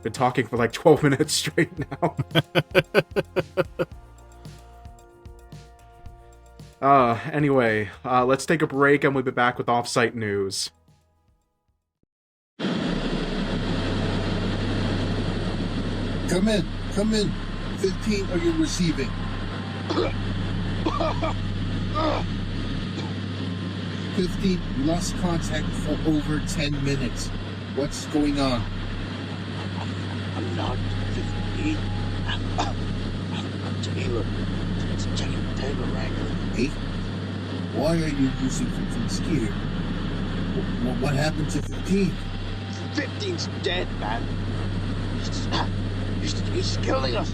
Been talking for like 12 minutes straight now. Anyway, let's take a break and we'll be back with off-site news. Come in. 15, are you receiving? 15, we lost contact for over 10 minutes. What's going on? I'm not 15. I'm Taylor. It's Taylor Wrangler. Hey? Why are you using 15's gear? What happened to 15? 15's dead, man. He's killing us.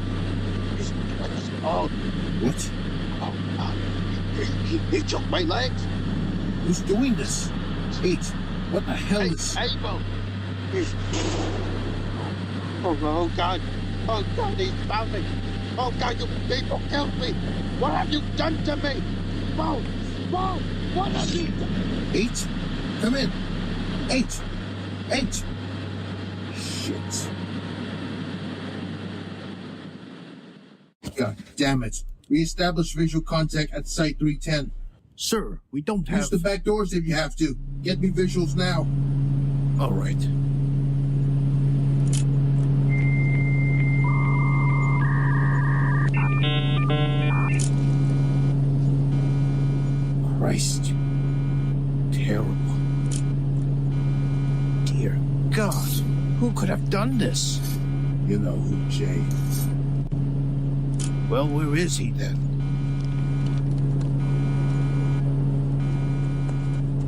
He's killing us all. What? He took my legs. Who's doing this? Eight, what the hell is... Abel. Oh, God. Oh, God, he's found me. Oh, God, you people killed me. What have you done to me? Whoa, what have you done? 8, come in. 8. Shit. God damn it. Reestablish visual contact at Site 310. Sir, we don't have... Use the back doors if you have to. Get me visuals now. All right. Christ. Terrible. Dear God, who could have done this? You know who, Jay. Well, where is he then?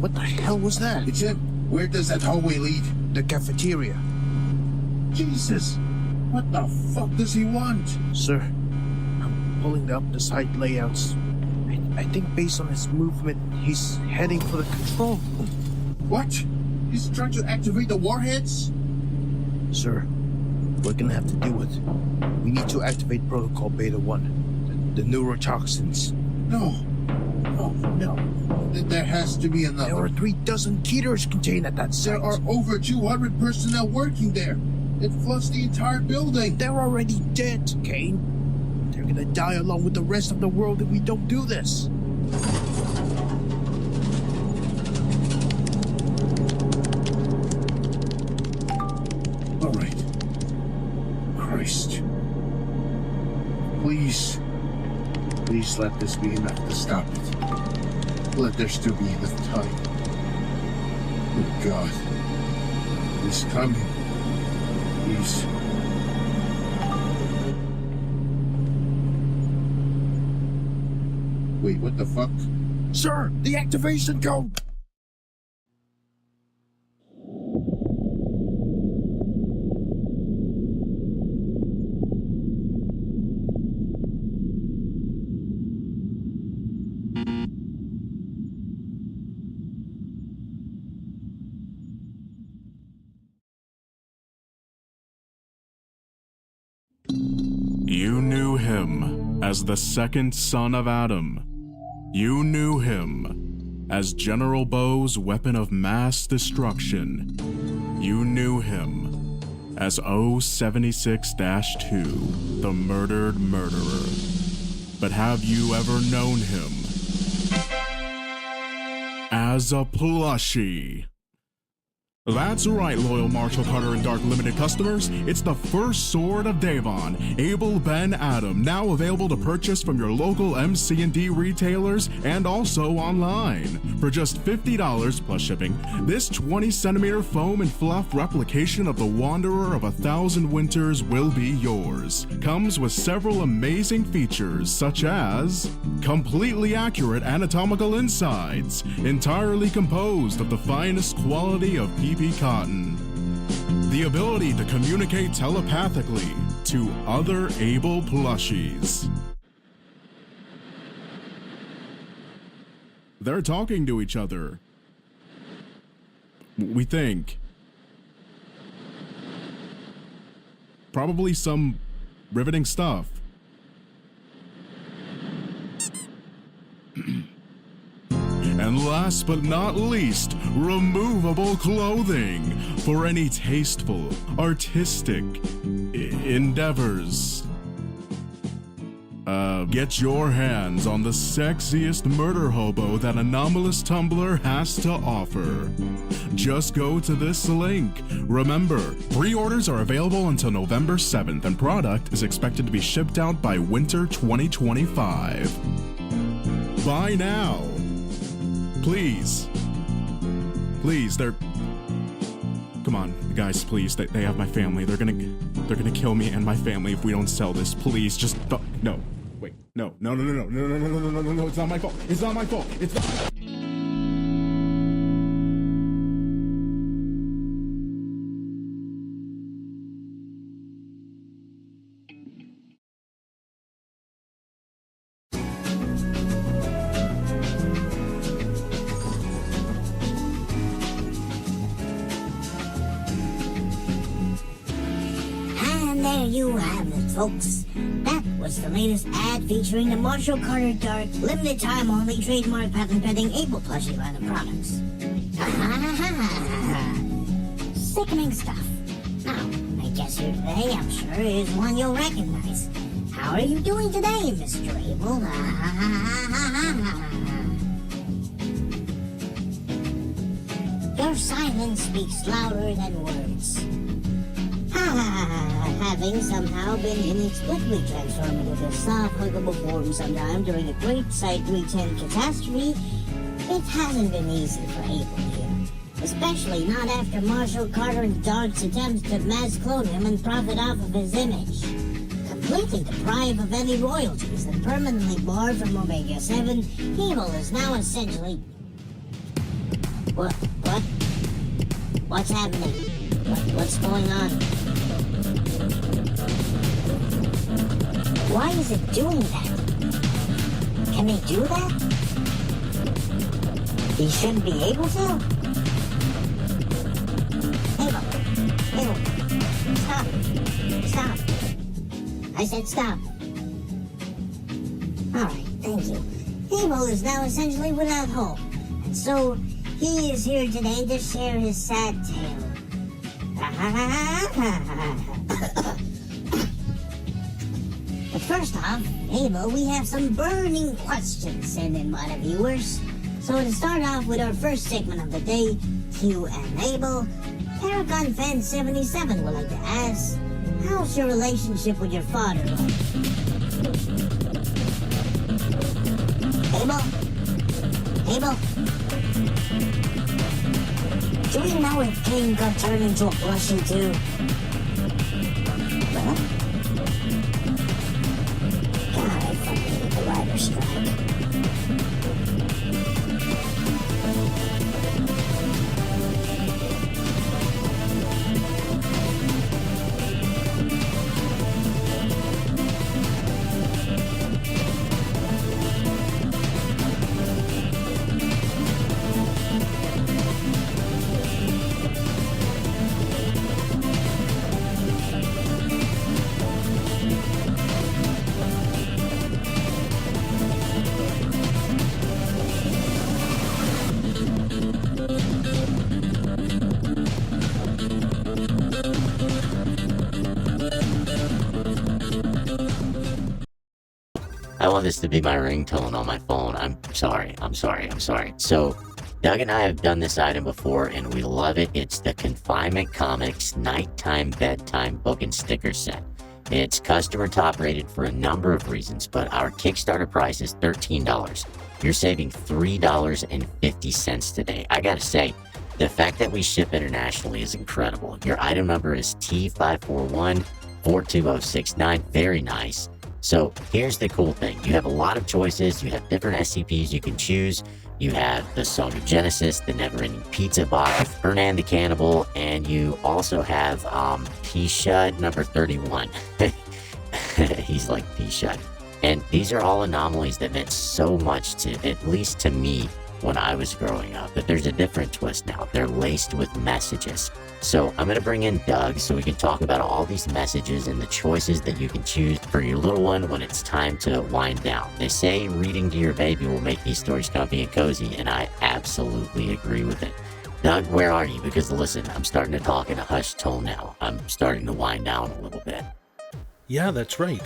What the hell was that? It's him. Where does that hallway lead? The cafeteria. Jesus. What the fuck does he want? Sir, I'm pulling up the site layouts. I think based on his movement, he's heading for the control room. What? He's trying to activate the warheads? Sir, we're gonna have to do it. We need to activate Protocol Beta 1, the neurotoxins. No. There has to be another. There are 36 Keters contained at that site. There are over 200 personnel working there. It floods the entire building. They're already dead, Kane. They're gonna die along with the rest of the world if we don't do this. All right. Christ. Please let this be enough to stop it. Let there still be enough time. Oh God. He's coming. He's... Wait, what the fuck? Sir, the activation code! You knew him as the second son of Adam. You knew him as General Bo's weapon of mass destruction. You knew him as O76-2, the murdered murderer. But have you ever known him as a plushie? That's right, loyal Marshall Carter and Dark Limited customers. It's the first sword of Davon, Abel Ben Adam, now available to purchase from your local MC&D retailers and also online. For just $50 plus shipping, this 20cm foam and fluff replication of the Wanderer of 1,000 Winters will be yours. Comes with several amazing features such as completely accurate anatomical insides, entirely composed of the finest quality of PP cotton, the ability to communicate telepathically to other Able plushies. They're talking to each other. We think. Probably some riveting stuff. And last but not least, removable clothing for any tasteful, artistic endeavors. Get your hands on the sexiest murder hobo that Anomalous Tumblr has to offer. Just go to this link. Remember, pre-orders are available until November 7th, and product is expected to be shipped out by winter 2025. Buy now. Please, they're... Come on, guys, please, they have my family. They're gonna kill me and my family if we don't sell this. Please, just... No. Wait, no, it's not my fault. It's not my fault. It's not... There you have it, folks. That was the latest ad featuring the Marshall Carter Dark limited time only trademark patent pending Able plushie line of products. Sickening stuff. Now, my guest here today, I'm sure, is one you'll recognize. How are you doing today, Mr. Able? Your silence speaks louder than words. Having somehow been inexplicably transformed into a soft, huggable form sometime during a great Site 310 catastrophe, it hasn't been easy for Abel here. Especially not after Marshall Carter and Dark's attempts to mass clone him and profit off of his image. Completely deprived of any royalties and permanently barred from Omega 7, Abel is now essentially... What? What's happening? What's going on? Why is it doing that? Can they do that? He shouldn't be able to? Abel, stop. I said stop. Alright, thank you. Abel is now essentially without hope, and so he is here today to share his sad tale. But first off, Abel, we have some burning questions sent in by the viewers. So to start off with our first segment of the day, Q and Abel, Paragon Fan 77 would like to ask, how's your relationship with your father like? Abel? Do we know if King got turned into a plushie too? What? God, I fucking hate the writer's strike. I want this to be my ringtone on my phone. I'm sorry. So, Doug and I have done this item before, and we love it. It's the Confinement Comics Nighttime Bedtime Book and Sticker Set. It's customer top rated for a number of reasons, but our Kickstarter price is $13. You're saving $3.50 today. I gotta say, the fact that we ship internationally is incredible. Your item number is T541-42069. Very nice. So here's the cool thing. You have a lot of choices. You have different SCPs you can choose. You have the Song of Genesis, the Never-Ending Pizza Box, Hernan the Cannibal, and you also have P-Shud number 31. He's like P-Shud. And these are all anomalies that meant so much to, at least to me, when I was growing up. But there's a different twist now. They're laced with messages. So I'm going to bring in Doug so we can talk about all these messages and the choices that you can choose for your little one when it's time to wind down. They say reading to your baby will make these stories comfy and cozy, and I absolutely agree with it. Doug, where are you? Because listen, I'm starting to talk in a hushed tone now. I'm starting to wind down a little bit. Yeah, that's right.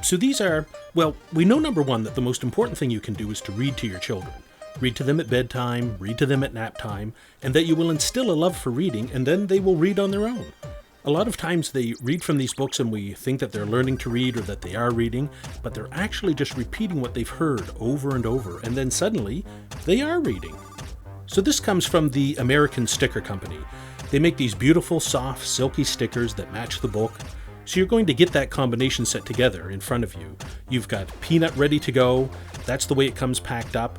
So these are, well, we know number one that the most important thing you can do is to read to your children. Read to them at bedtime, read to them at nap time, and that you will instill a love for reading, and then they will read on their own. A lot of times they read from these books and we think that they're learning to read or that they are reading, but they're actually just repeating what they've heard over and over, and then suddenly they are reading. So this comes from the American Sticker Company. They make these beautiful, soft, silky stickers that match the book. So you're going to get that combination set together in front of you. You've got Peanut ready to go. That's the way it comes packed up.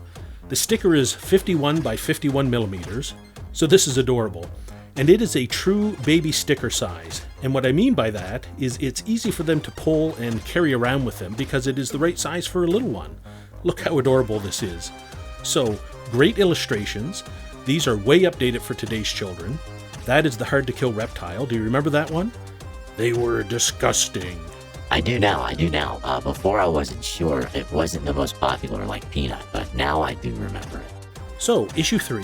The sticker is 51 by 51 millimeters, so this is adorable. And it is a true baby sticker size. And what I mean by that is it's easy for them to pull and carry around with them because it is the right size for a little one. Look how adorable this is. So, great illustrations. These are way updated for today's children. That is the Hard to Kill reptile. Do you remember that one? They were disgusting. I do now. Before I wasn't sure. It wasn't the most popular like Peanut, but now I do remember it. So, issue 3,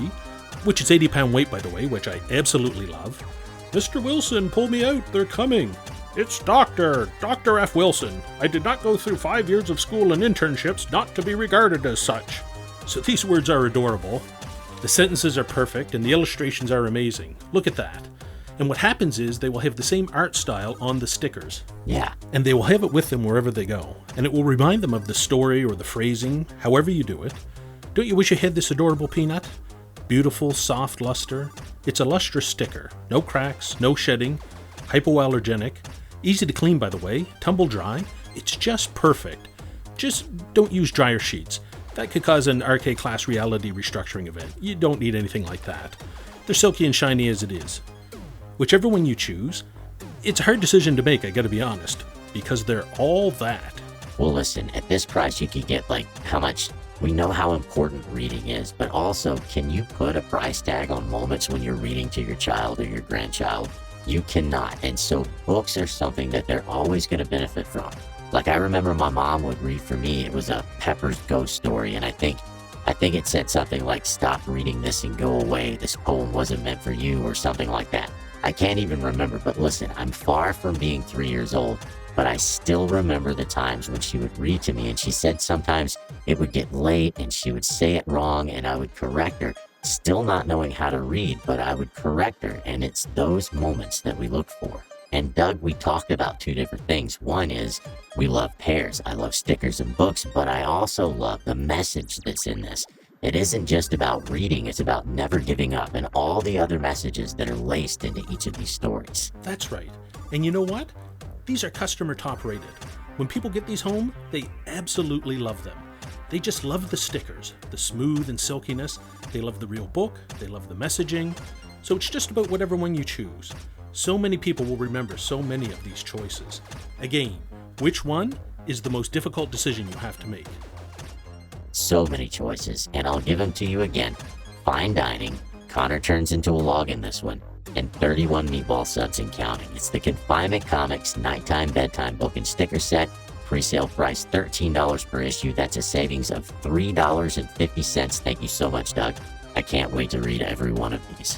which is 80-pound weight, by the way, which I absolutely love. Mr. Wilson, pull me out, they're coming. It's Dr. F. Wilson. I did not go through 5 years of school and internships not to be regarded as such. So these words are adorable. The sentences are perfect, and the illustrations are amazing. Look at that. And what happens is they will have the same art style on the stickers. Yeah. And they will have it with them wherever they go. And it will remind them of the story or the phrasing, however you do it. Don't you wish you had this adorable Peanut? Beautiful, soft luster. It's a lustrous sticker. No cracks, no shedding, hypoallergenic. Easy to clean, by the way, tumble dry. It's just perfect. Just don't use dryer sheets. That could cause an RK class reality restructuring event. You don't need anything like that. They're silky and shiny as it is. Whichever one you choose, it's a hard decision to make, I gotta be honest, because they're all that. Well, listen, at this price you could get like how much. We know how important reading is, but also, can you put a price tag on moments when you're reading to your child or your grandchild? You cannot, and so books are something that they're always going to benefit from. Like I remember my mom would read for me, it was a Pepper's Ghost Story, and I think it said something like, "Stop reading this and go away, this poem wasn't meant for you," or something like that. I can't even remember, but listen, I'm far from being 3 years old, but I still remember the times when she would read to me, and she said sometimes it would get late and she would say it wrong and I would correct her, still not knowing how to read, but I would correct her, and it's those moments that we look for. And Doug, we talked about 2 different things. One is we love pairs. I love stickers and books, but I also love the message that's in this. It isn't just about reading, it's about never giving up and all the other messages that are laced into each of these stories. That's right. And you know what? These are customer top rated. When people get these home, they absolutely love them. They just love the stickers, the smooth and silkiness. They love the real book. They love the messaging. So it's just about whatever one you choose. So many people will remember so many of these choices. Again, which one is the most difficult decision you have to make? So many choices, and I'll give them to you again. Fine dining, Connor turns into a log in this one, and 31 meatball subs and counting. It's the Confinement Comics Nighttime Bedtime Book and Sticker Set. Pre-sale price $13 per issue. That's a savings of $3.50. Thank you so much, Doug. I can't wait to read every one of these.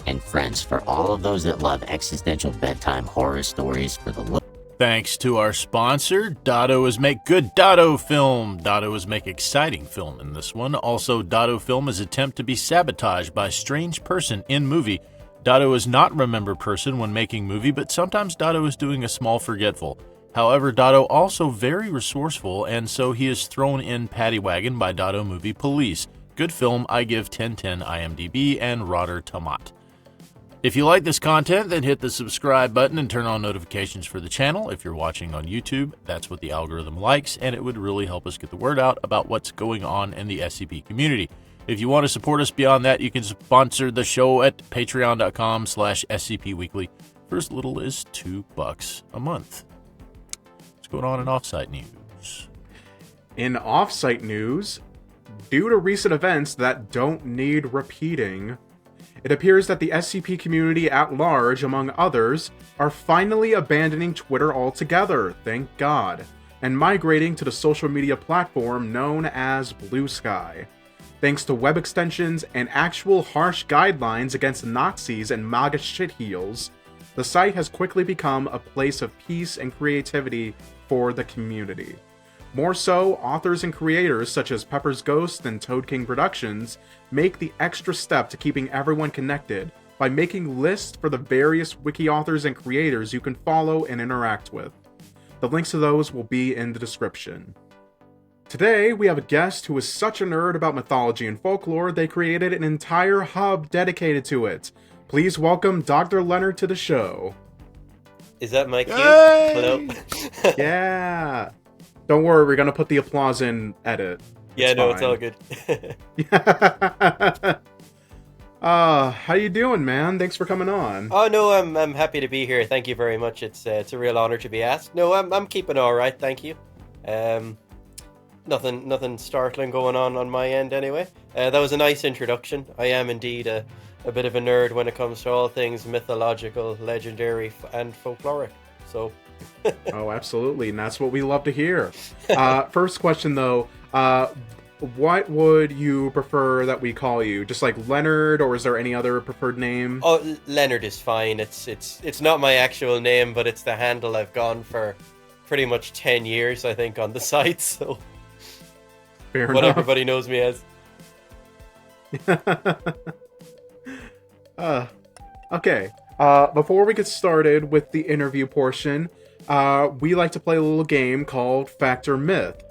And friends, for all of those that love existential bedtime horror stories for the Thanks to our sponsor, Dado is make good Dado film. Dado is make exciting film in this one. Also, Dado film is attempt to be sabotaged by strange person in movie. Dado is not remember person when making movie, but sometimes Dado is doing a small forgetful. However, Dado also very resourceful, and so he is thrown in Paddy Wagon by Dado Movie Police. Good film, I give 10/10 IMDb and Rotter Tomat. If you like this content, then hit the subscribe button and turn on notifications for the channel. If you're watching on YouTube, that's what the algorithm likes, and it would really help us get the word out about what's going on in the SCP community. If you want to support us beyond that, you can sponsor the show at patreon.com/SCP Weekly for as little as $2 a month. What's going on in offsite news? In offsite news, due to recent events that don't need repeating, it appears that the SCP community at large, among others, are finally abandoning Twitter altogether, thank God, and migrating to the social media platform known as BlueSky. Thanks to web extensions and actual harsh guidelines against Nazis and MAGA shitheels, the site has quickly become a place of peace and creativity for the community. More so, authors and creators such as Pepper's Ghost and Toad King Productions make the extra step to keeping everyone connected by making lists for the various wiki authors and creators you can follow and interact with. The links to those will be in the description. Today, we have a guest who is such a nerd about mythology and folklore, they created an entire hub dedicated to it. Please welcome Dr. Leonard to the show. Is that my cue? Yay! Hello? Yeah. Don't worry, we're gonna put the applause in edit. Yeah, no, it's fine. all good. How you doing, man? Thanks for coming on. Oh no, I'm happy to be here. Thank you very much. It's a real honor to be asked. No, I'm keeping all right. Thank you. Nothing startling going on my end anyway. That was a nice introduction. I am indeed a bit of a nerd when it comes to all things mythological, legendary, and folkloric. So. Oh, absolutely, and that's what we love to hear. First question, though, what would you prefer that we call you? Just like Leonard, or is there any other preferred name? Oh, Leonard is fine. It's not my actual name, but it's the handle I've gone for pretty much 10 years, I think, on the site. So, Fair what enough. everybody knows me as. Okay. Before we get started with the interview portion, we like to play a little game called Fact or Myth,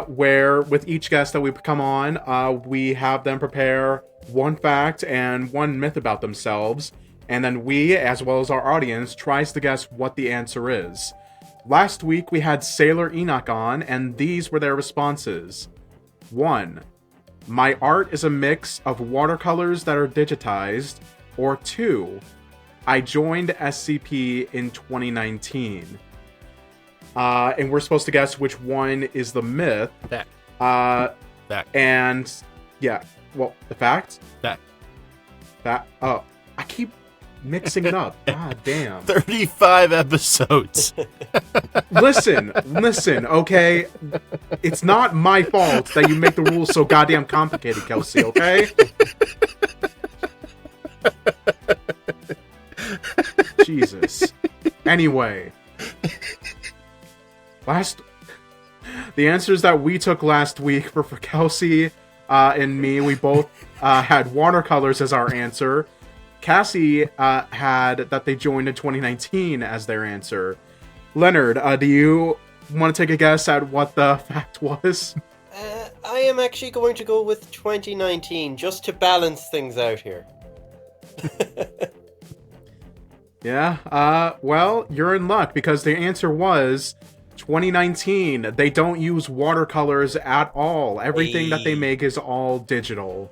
where with each guest that we come on, we have them prepare one fact and one myth about themselves, and then we, as well as our audience, tries to guess what the answer is. Last week, we had Sailor Enoch on, and these were their responses. 1. My art is a mix of watercolors that are digitized. Or 2. I joined SCP in 2019. And we're supposed to guess which one is the myth. Fact. Fact. And, yeah, well, the fact? Fact. Oh, I keep mixing it up. God damn. 35 episodes. Listen, okay? It's not my fault that you make the rules so goddamn complicated, Kelsey, okay? Jesus. Anyway. The answers that we took last week were for Kelsey and me. We both had watercolors as our answer. Cassie had that they joined in 2019 as their answer. Leonard, do you want to take a guess at what the fact was? I am actually going to go with 2019 just to balance things out here. Yeah, well, you're in luck because the answer was 2019. They don't use watercolors at all. Everything that they make is all digital.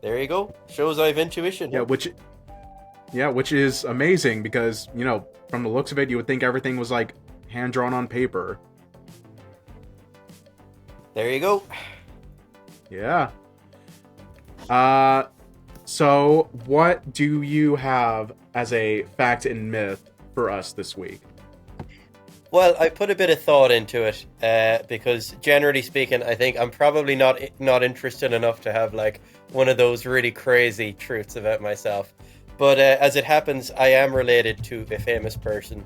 There you go. Shows I have intuition. Yeah, which is amazing because, you know, from the looks of it, you would think everything was like hand-drawn on paper. There you go. Yeah. So what do you have as a fact and myth for us this week? Well, I put a bit of thought into it because, generally speaking, I think I'm probably not interested enough to have like one of those really crazy truths about myself. But as it happens, I am related to a famous person,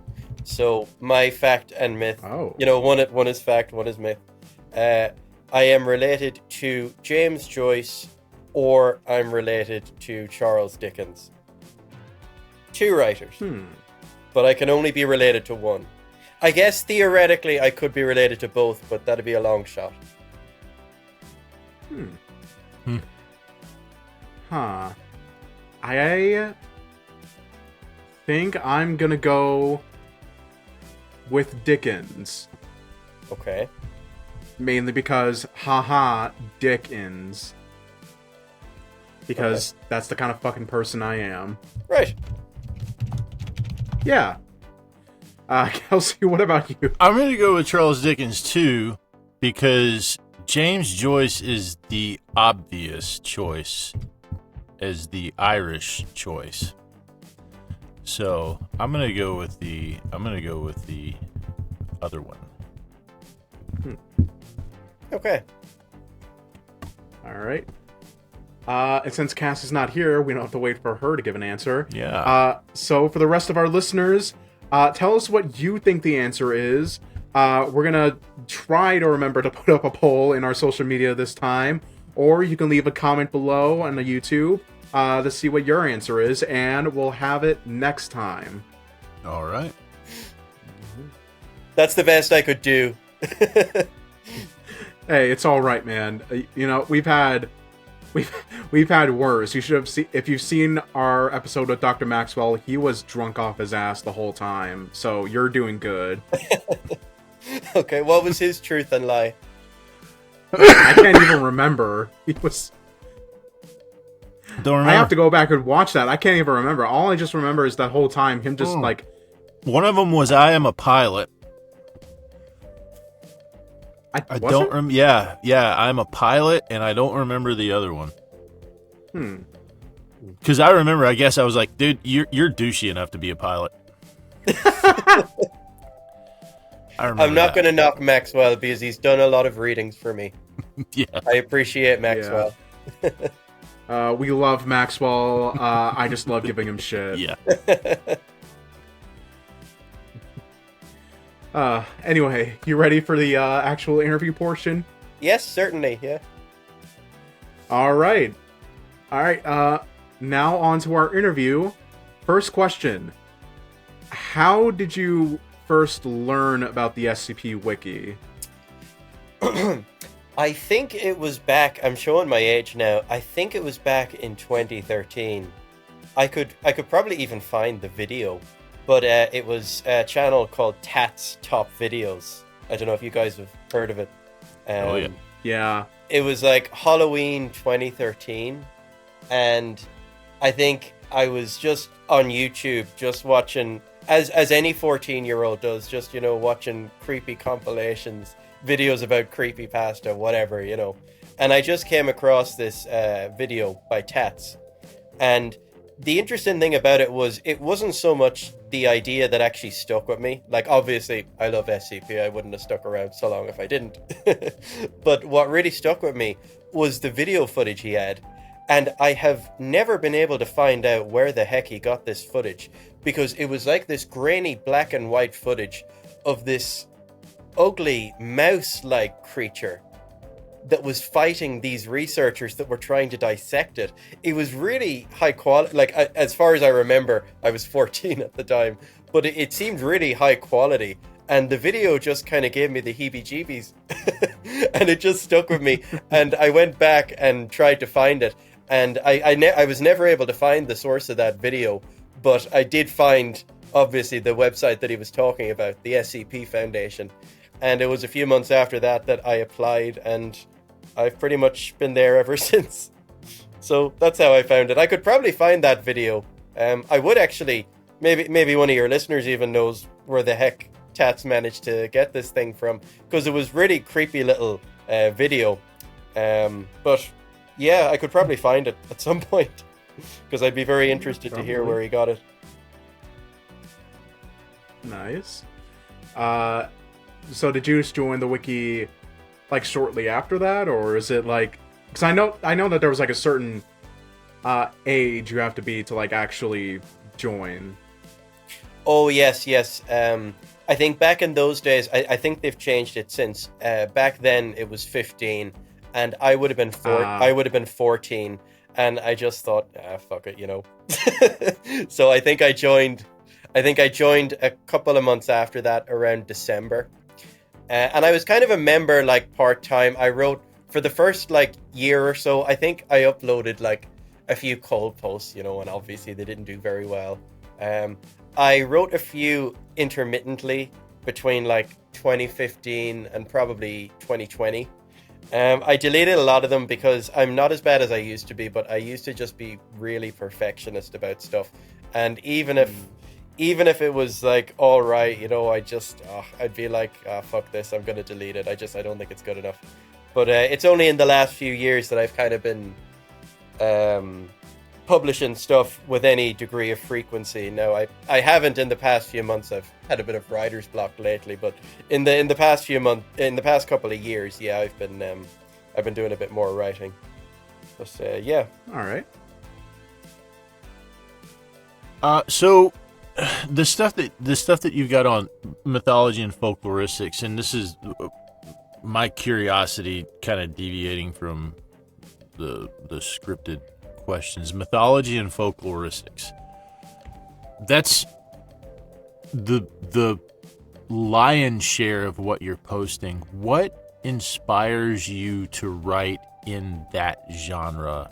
So my fact and myth. Oh. One is fact, one is myth. I am related to James Joyce, or I'm related to Charles Dickens. 2 writers. But I can only be related to one. I guess theoretically I could be related to both, but that'd be a long shot. Huh. I think I'm gonna go with Dickens. Okay. Mainly because, haha, Dickens. Because that's the kind of fucking person I am. Right. Yeah. Kelsey, what about you? I'm going to go with Charles Dickens too, because James Joyce is the obvious choice as the Irish choice. So I'm going to go with the other one. Okay. All right. And since Cass is not here, we don't have to wait for her to give an answer. Yeah. So for the rest of our listeners, tell us what you think the answer is. We're gonna try to remember to put up a poll in our social media this time, or you can leave a comment below on the YouTube to see what your answer is, and we'll have it next time. All right. That's the best I could do. Hey, it's all right, man. We've had worse. You should have seen, if you've seen our episode with Dr. Maxwell, he was drunk off his ass the whole time. So you're doing good. Okay, what was his truth and lie? I can't even remember. He was. Don't remember. I have to go back and watch that. I can't even remember. All I just remember is that whole time him just like. One of them was I am a pilot. I don't remember. Yeah, I'm a pilot, and I don't remember the other one. Because I remember, I guess I was like, dude, you're douchey enough to be a pilot. I'm not going to knock Maxwell because he's done a lot of readings for me. Yeah. I appreciate Maxwell. Yeah. We love Maxwell. I just love giving him shit. Yeah. Anyway, you ready for the actual interview portion? Yes, certainly, yeah. All right. Now on to our interview. First question. How did you first learn about the SCP Wiki? I think it was back, I'm showing my age now, I think it was back in 2013. I could probably even find the video. But it was a channel called Tat's Top Videos. I don't know if you guys have heard of it. Oh, yeah. Yeah. It was like Halloween 2013. And I think I was just on YouTube, just watching, as any 14-year-old does, just, watching creepy compilations, videos about creepypasta, whatever, And I just came across this video by Tats. And the interesting thing about it was, it wasn't so much the idea that actually stuck with me. Like, obviously, I love SCP. I wouldn't have stuck around so long if I didn't. But what really stuck with me was the video footage he had. And I have never been able to find out where the heck he got this footage. Because it was like this grainy black and white footage of this ugly mouse-like creature that was fighting these researchers that were trying to dissect it. It was really high quality. Like, as far as I remember, I was 14 at the time, but it seemed really high quality. And the video just kind of gave me the heebie-jeebies. And it just stuck with me. And I went back and tried to find it. And I was never able to find the source of that video, but I did find, obviously, the website that he was talking about, the SCP Foundation. And it was a few months after that I applied, and I've pretty much been there ever since. So that's how I found it. I could probably find that video. I would actually, maybe one of your listeners even knows where the heck Tats managed to get this thing from, because it was really creepy little video. But yeah, I could probably find it at some point, because I'd be very interested to hear where he got it. Nice. So did you just join the wiki like shortly after that, or is it like, because I know that there was like a certain age you have to be to like actually join. Oh yes. I think back in those days, I think they've changed it since. Back then it was 15, and I would have been 14, and I just thought, fuck it, you know. So I think I joined a couple of months after that, around December. And I was kind of a member, like, part-time. I wrote, for the first, like, year or so, I think I uploaded, like, a few cold posts, you know, and obviously they didn't do very well. I wrote a few intermittently between, like, 2015 and probably 2020. I deleted a lot of them because I'm not as bad as I used to be, but I used to just be really perfectionist about stuff. And even if it was, like, all right, you know, I'd be like, fuck this, I'm going to delete it. I don't think it's good enough. But it's only in the last few years that I've kind of been publishing stuff with any degree of frequency. Now, I haven't in the past few months. I've had a bit of writer's block lately, but in the past couple of years, yeah, I've been doing a bit more writing. But yeah. All right. So the stuff that you've got on mythology and folkloristics, and this is my curiosity kind of deviating from the scripted questions. Mythology and folkloristics, that's the lion's share of what you're posting. What inspires you to write in that genre?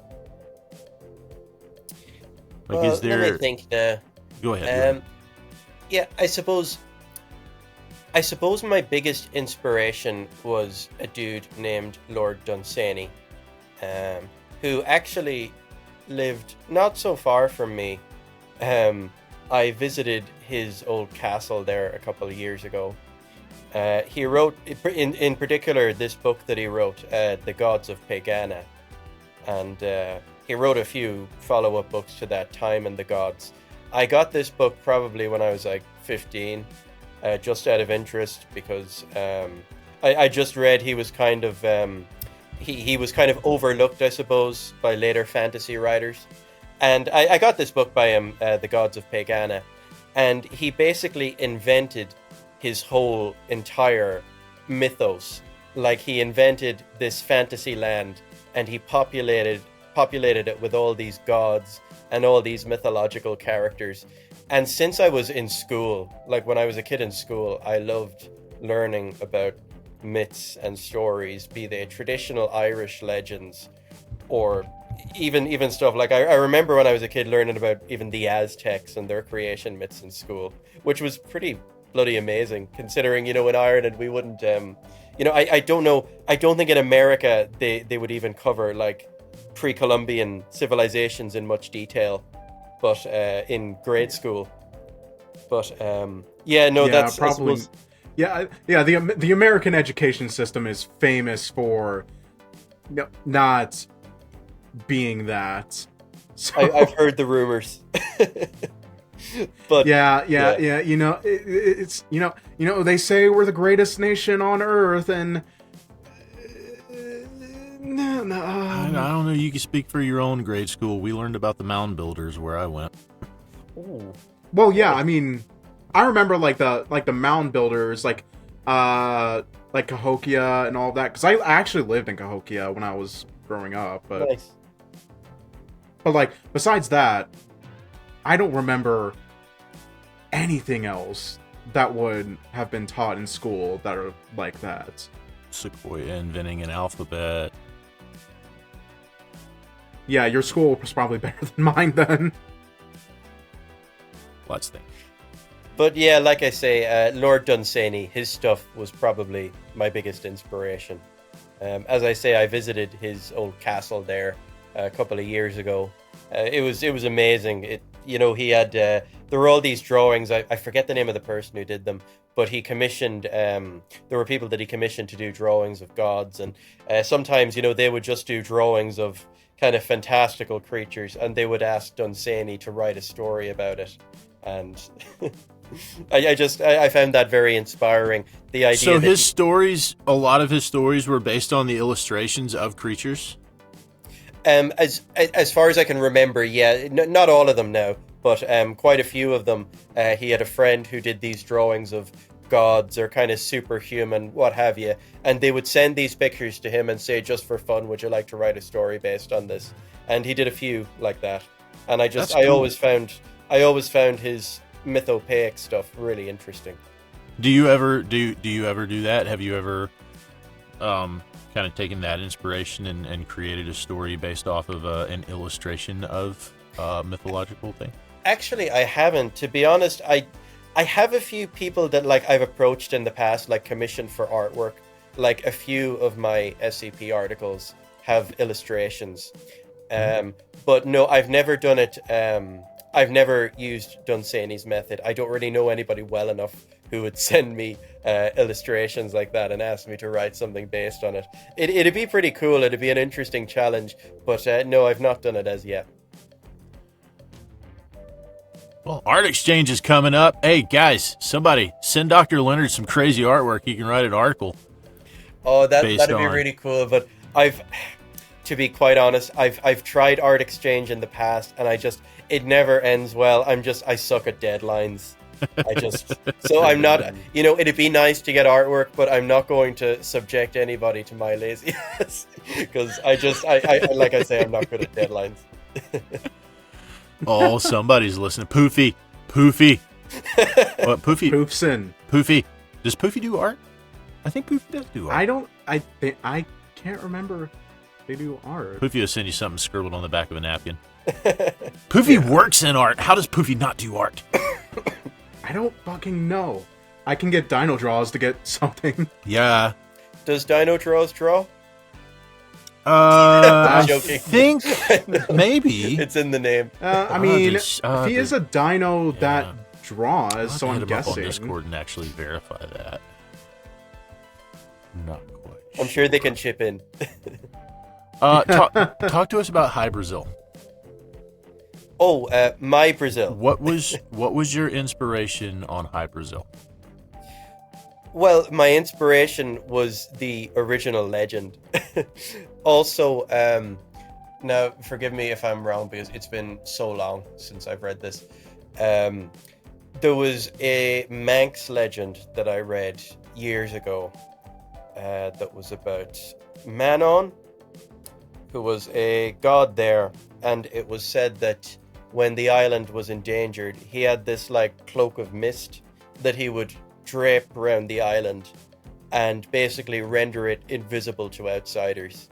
Like, well, is there... let me think now. Go ahead. Yeah, I suppose my biggest inspiration was a dude named Lord Dunsany, who actually lived not so far from me. I visited his old castle there a couple of years ago. He wrote, in particular, this book that he wrote, The Gods of Pagana, and he wrote a few follow-up books to that, Time and the Gods. I got this book probably when I was like 15, just out of interest, because I just read he was kind of he was kind of overlooked, I suppose, by later fantasy writers. And I got this book by him, The Gods of Pagana, and he basically invented his whole entire mythos. Like, he invented this fantasy land, and he populated it with all these gods and all these mythological characters. And since I was in school, like when I was a kid in school, I loved learning about myths and stories, be they traditional Irish legends or even stuff like I remember when I was a kid learning about even the Aztecs and their creation myths in school, which was pretty bloody amazing, considering, you know, in Ireland we wouldn't you know, I don't think in America they would even cover like pre-Columbian civilizations in much detail, but in grade school. But that's probably. The American education system is famous for not being that. So, I've heard the rumors. But yeah. You know, it's they say we're the greatest nation on earth, and no. I don't know. You can speak for your own grade school. We learned about the mound builders where I went. Ooh. Well, yeah. I mean, I remember like the mound builders, like Cahokia and all that, because I actually lived in Cahokia when I was growing up. But nice. But like besides that, I don't remember anything else that would have been taught in school that are like that. Sequoia inventing an alphabet. Yeah, your school was probably better than mine then. Let's think. But yeah, like I say, Lord Dunsany, his stuff was probably my biggest inspiration. As I say, I visited his old castle there a couple of years ago. It was amazing. He had there were all these drawings. I forget the name of the person who did them, but he commissioned. There were people that he commissioned to do drawings of gods, and sometimes they would just do drawings of kind of fantastical creatures, and they would ask Dunsany to write a story about it, and. I found that very inspiring. The idea. So his stories, a lot of his stories were based on the illustrations of creatures. As far as I can remember, yeah, not all of them now, but quite a few of them. He had a friend who did these drawings of gods or kind of superhuman, what have you. And they would send these pictures to him and say, just for fun, would you like to write a story based on this? And he did a few like that. And I always found his mythopaic stuff really interesting. Do you ever do that? Have you ever kind of taken that inspiration and created a story based off of an illustration of mythological thing? Actually, I haven't. To be honest, I have a few people that like I've approached in the past, like commissioned for artwork. Like a few of my SCP articles have illustrations. But no, I've never done it. I've never used Dunsany's method. I don't really know anybody well enough who would send me illustrations like that and ask me to write something based on it. It'd be pretty cool. It'd be an interesting challenge. But no, I've not done it as yet. Well, art exchange is coming up. Hey, guys, somebody send Dr. Leonard some crazy artwork. He can write an article. Oh, that'd be really cool. But to be quite honest, I've tried art exchange in the past, and it never ends well. I suck at deadlines. So I'm not, it'd be nice to get artwork, but I'm not going to subject anybody to my laziness because I like I say, I'm not good at deadlines. Oh, somebody's listening. Poofy. What, Poofy? Poofson. Poofy. Does Poofy do art? I think Poofy does do art. I can't remember if they do art. Poofy will send you something scribbled on the back of a napkin. Poofy works in art. How does Poofy not do art? I don't fucking know. I can get Dino Draws to get something. Yeah. Does Dino Draws draw? I think maybe. It's in the name. He is a dino that draws, so I'm guessing. Up on Discord and actually verify that. Not quite. I'm sure they can chip in. Talk to us about High Brazil. Oh, My Brazil. What was your inspiration on High Brazil? Well, my inspiration was the original legend. Also, now forgive me if I'm wrong because it's been so long since I've read this. There was a Manx legend that I read years ago that was about Manon, who was a god there, and it was said that when the island was endangered, he had this like cloak of mist that he would drape around the island and basically render it invisible to outsiders.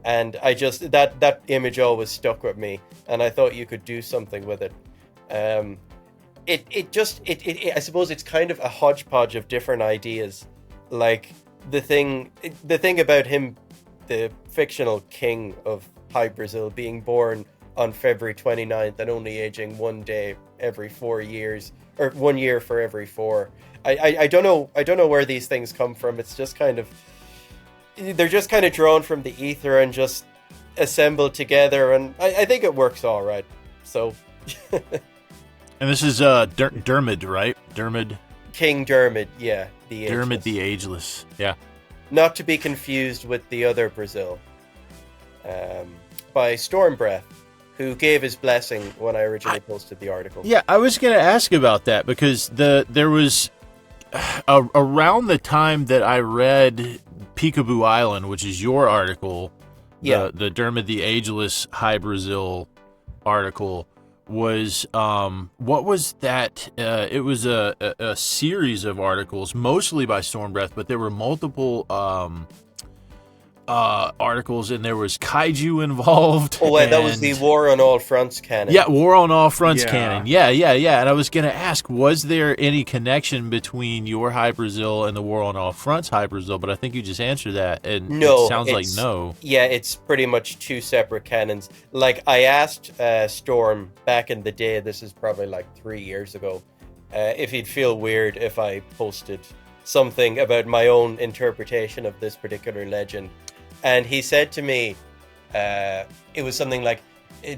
And I just that image always stuck with me, and I thought you could do something with it. I suppose it's kind of a hodgepodge of different ideas. Like the thing about him, the fictional king of High Brazil, being born on February 29th and only aging 1 day every 4 years, or 1 year for every 4. I don't know where these things come from. It's just they're just kind of drawn from the ether and just assembled together, and I think it works all right. So. And this is Dermid, right? Dermid. King Dermid, yeah. Dermid the Ageless, yeah. Not to be confused with the other Brazil. By Stormbreath, who gave his blessing when I originally posted the article. Yeah, I was going to ask about that because there was around the time that I read Peekaboo Island, which is your article, the Dermid the Ageless High Brazil article, was what was that? It was a series of articles, mostly by Stormbreath, but there were multiple articles, and there was kaiju involved. Oh, wait, that was the War on All Fronts canon. Yeah, War on All Fronts canon. Yeah. And I was going to ask, was there any connection between your High Brazil and the War on All Fronts High Brazil? But I think you just answered that, and no, it sounds like no. Yeah, it's pretty much two separate canons. Like, I asked Storm back in the day, this is probably like 3 years ago, if he'd feel weird if I posted something about my own interpretation of this particular legend. And he said to me, it was something like,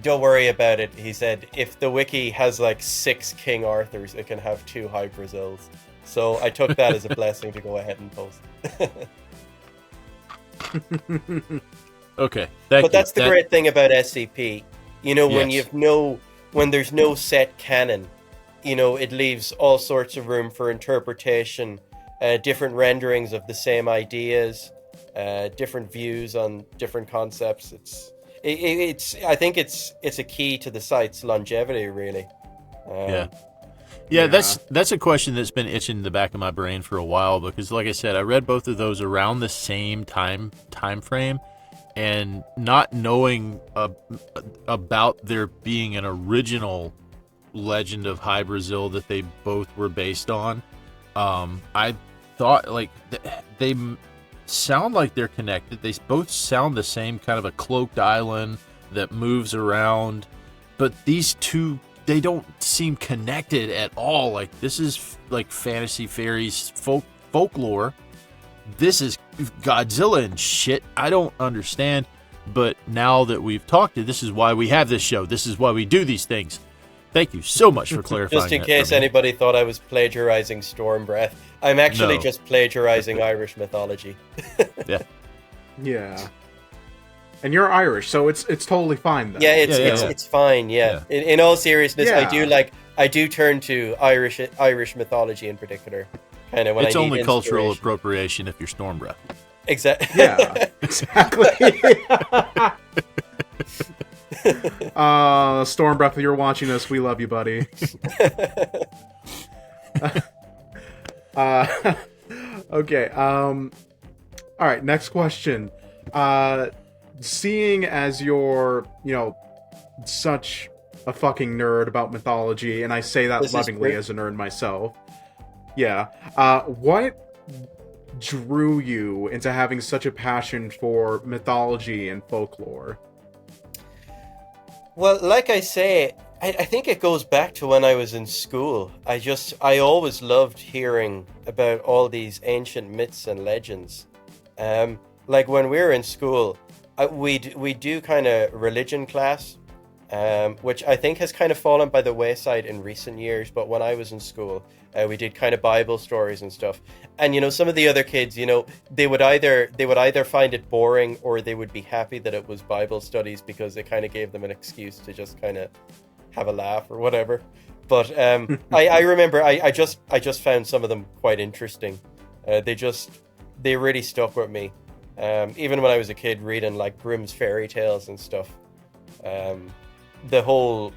don't worry about it. He said, if the wiki has like 6 King Arthurs, it can have 2 High Brazils. So I took that as a blessing to go ahead and post. Okay. But that's the great thing about SCP. You know, when there's no set canon, you know, it leaves all sorts of room for interpretation. different renderings of the same ideas, different views on different concepts. I think it's a key to the site's longevity, really. Yeah, that's a question that's been itching in the back of my brain for a while, because like I said, I read both of those around the same time frame, and not knowing about there being an original Legend of High Brazil that they both were based on, I thought like they sound like they're connected. They both sound the same, kind of a cloaked island that moves around, but these two, they don't seem connected at all. Like, this is like fantasy fairies folklore. This is Godzilla and shit. I don't understand. But now that we've talked, this is why we have this show. This is why we do these things. Thank you so much for clarifying. Just in case anybody thought I was plagiarizing Storm Breath, I'm actually just plagiarizing Irish mythology. Yeah. And you're Irish, so it's totally fine then. Yeah, it's fine. Yeah. In all seriousness, I do turn to Irish mythology in particular. Kind of when it's I need only inspiration. cultural appropriation if you're Storm Breath. Exactly. Yeah, exactly. Storm Breath, if you're watching this, we love you, buddy. Okay. All right. Next question. Seeing as you're, such a fucking nerd about mythology, and I say that lovingly as a nerd myself. Yeah. What drew you into having such a passion for mythology and folklore? Well, like I say, I think it goes back to when I was in school. I always loved hearing about all these ancient myths and legends. Like when we were in school, we do kind of religion class, which I think has kind of fallen by the wayside in recent years. But when I was in school, we did kind of Bible stories and stuff. And some of the other kids, they would either find it boring or they would be happy that it was Bible studies because it kind of gave them an excuse to just kind of have a laugh or whatever. But I remember I just found some of them quite interesting. They really stuck with me. Even when I was a kid reading like Grimm's fairy tales and stuff. The whole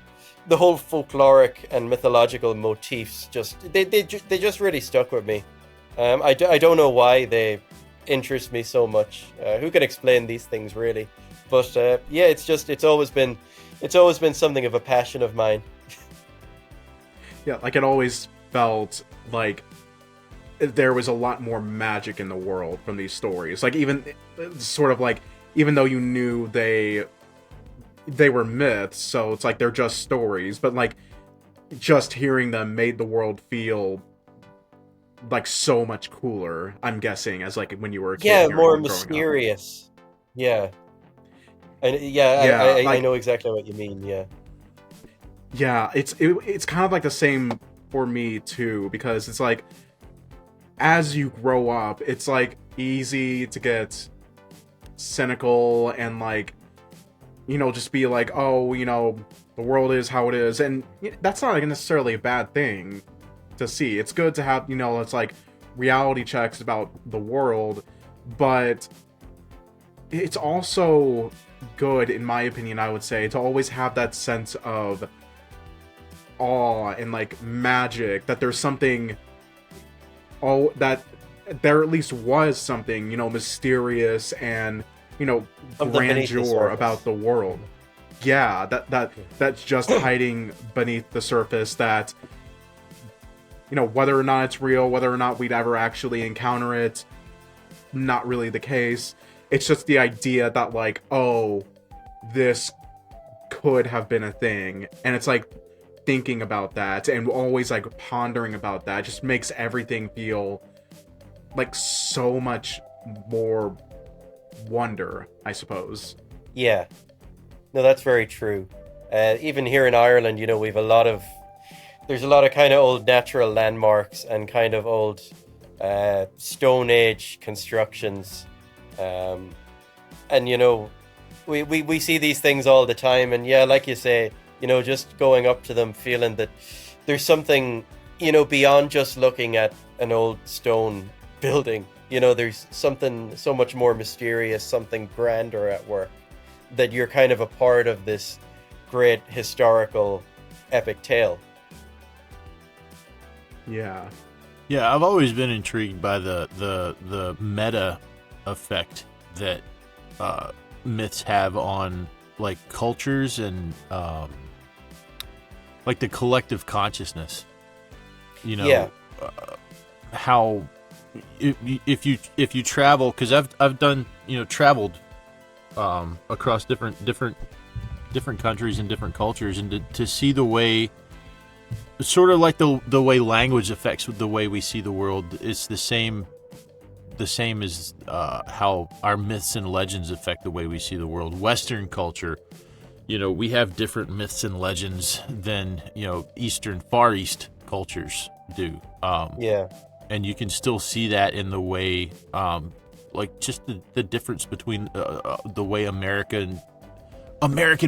folkloric and mythological motifs they just really stuck with me. I don't know why they interest me so much. Who can explain these things really? But it's always been something of a passion of mine. Yeah, like it always felt like there was a lot more magic in the world from these stories. Like even though you knew they were myths, so it's like they're just stories, but like just hearing them made the world feel like so much cooler, I'm guessing, as like when you were a kid. Yeah, more mysterious. Yeah. And I know exactly what you mean, yeah. Yeah, it's kind of like the same for me too, because it's like as you grow up, it's like easy to get cynical and like just be like, oh, the world is how it is. And that's not necessarily a bad thing to see. It's good to have, it's like reality checks about the world. But it's also good, in my opinion, I would say, to always have that sense of awe and like magic, that there's something, that there at least was something, mysterious and grandeur about the world. Yeah, that's just hiding beneath the surface, that whether or not it's real, whether or not we'd ever actually encounter it, not really the case. It's just the idea that like, oh, this could have been a thing, and it's like thinking about that and always like pondering about that just makes everything feel like so much more wonder, I suppose. Yeah, no, that's very true. Even here in Ireland, we've there's a lot of kind of old natural landmarks and kind of old Stone Age constructions, and we see these things all the time, and yeah, like you say, just going up to them, feeling that there's something beyond just looking at an old stone building, there's something so much more mysterious, something grander at work, that you're kind of a part of this great historical epic tale. Yeah. Yeah, I've always been intrigued by the meta effect that myths have on like cultures and like the collective consciousness. How if you travel, because I've done traveled across different countries and different cultures, and to see the way, sort of like the way language affects the way we see the world. It's the same as how our myths and legends affect the way we see the world. Western culture, we have different myths and legends than Far East cultures do. And you can still see that in the way, like just the difference between the way American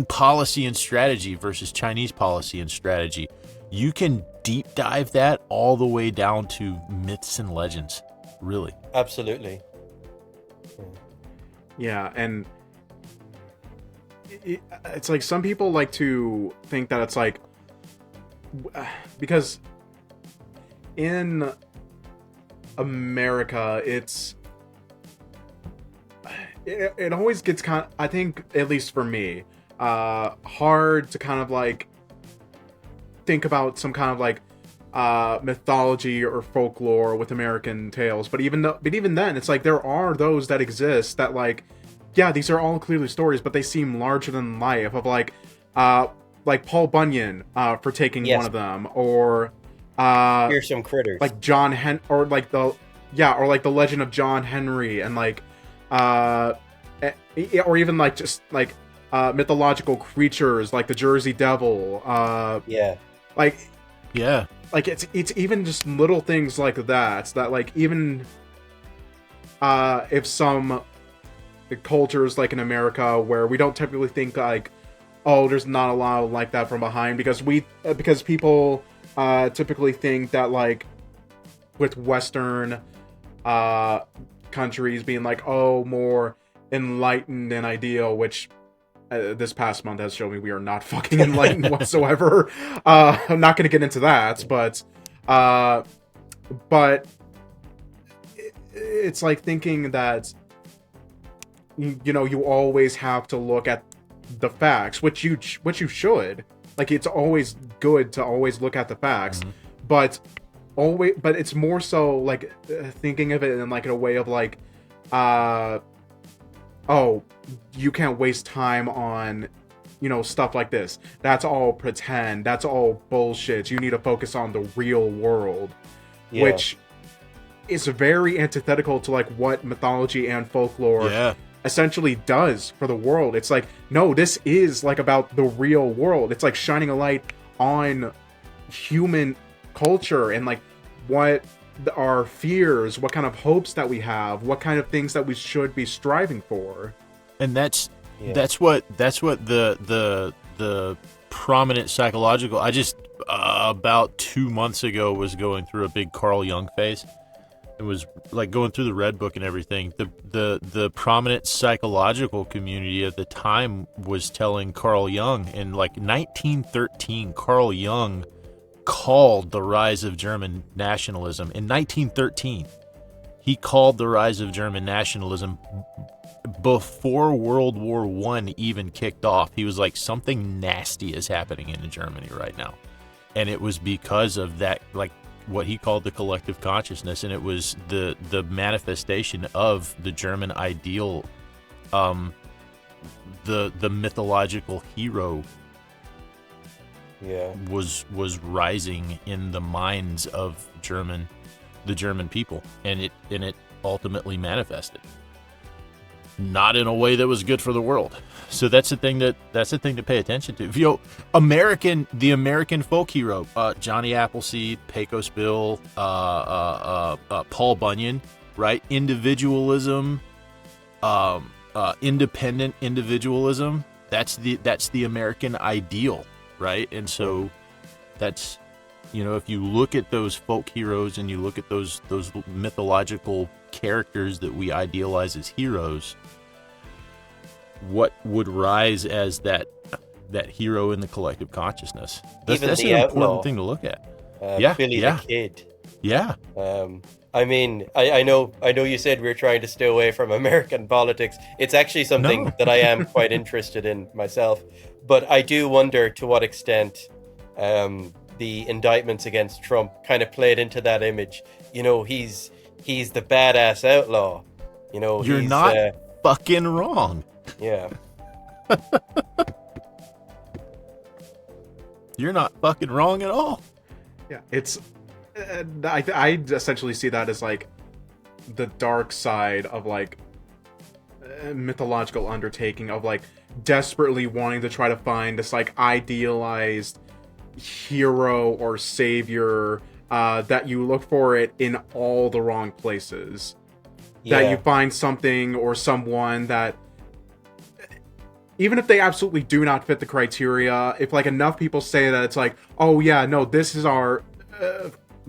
policy and strategy versus Chinese policy and strategy. You can deep dive that all the way down to myths and legends, really. Absolutely. Yeah, and it's like some people like to think that it's like, because in America, it always gets kind of, I think, at least for me, hard to kind of like think about some kind of like mythology or folklore with American tales. But even then, it's like there are those that exist that like, yeah, these are all clearly stories, but they seem larger than life. Of like Paul Bunyan for taking one of them, or Here's some critters like or like the legend of John Henry, and like or even like just like mythological creatures like the Jersey Devil. Like it's even just little things like that like even if some cultures like in America where we don't typically think like, oh, there's not a lot like that from behind, because people typically think that like with Western countries being like, oh, more enlightened and ideal, which this past month has shown me we are not fucking enlightened whatsoever. I'm not going to get into that, but it's like thinking that you always have to look at the facts, which you should. Like, it's always good to always look at the facts, but it's more so like thinking of it in like a way of like, oh, you can't waste time on, stuff like this. That's all pretend. That's all bullshit. You need to focus on the real world, which is very antithetical to like what mythology and folklore essentially does for the world. It's like, no, this is like about the real world. It's like shining a light on human culture and like what our fears, what kind of hopes that we have, what kind of things that we should be striving for. And that's what the prominent psychological, I just about 2 months ago was going through a big Carl Jung phase. It was like going through the Red Book and everything. The prominent psychological community at the time was telling Carl Jung in like 1913. Carl Jung called the rise of German nationalism in 1913. He called the rise of German nationalism before World War I even kicked off. He was like, something nasty is happening in Germany right now, and it was because of that, like what he called the collective consciousness, and it was the manifestation of the German ideal, the mythological hero was rising in the minds of the German people, and it ultimately manifested, not in a way that was good for the world. So that's the thing to pay attention to. The American folk hero, Johnny Appleseed, Pecos Bill, Paul Bunyan, right? Individualism, independent individualism. That's the American ideal, right? And so that's you know, if you look at those folk heroes and you look at those mythological characters that we idealize as heroes, what would rise as that hero in the collective consciousness? That's an important thing to look at. Billy the Kid. Yeah. I mean, I know you said we're trying to stay away from American politics. It's actually something that I am quite interested in myself. But I do wonder to what extent the indictments against Trump kind of played into that image. You know, he's the badass outlaw. You know, you're not fucking wrong. Yeah. You're not fucking wrong at all. Yeah, it's... I essentially see that as, like, the dark side of, like, mythological undertaking of, like, desperately wanting to try to find this, like, idealized hero or savior that you look for it in all the wrong places. Yeah. That you find something or someone that, even if they absolutely do not fit the criteria, if, like, enough people say that it's like, oh, yeah, no, this is our...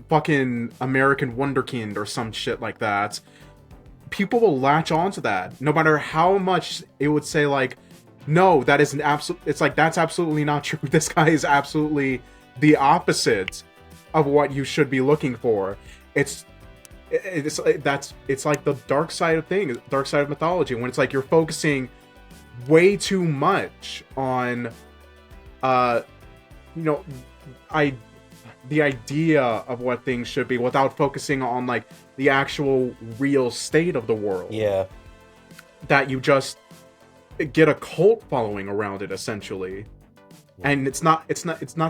fucking American Wonderkind or some shit like that, people will latch onto that no matter how much it would say, like, no, that is an absolute... It's like, that's absolutely not true. This guy is absolutely the opposite of what you should be looking for. It's like the dark side of things, dark side of mythology, when it's like you're focusing way too much on the idea of what things should be without focusing on, like, the actual real state of the world. Yeah. That you just get a cult following around it, essentially. And it's not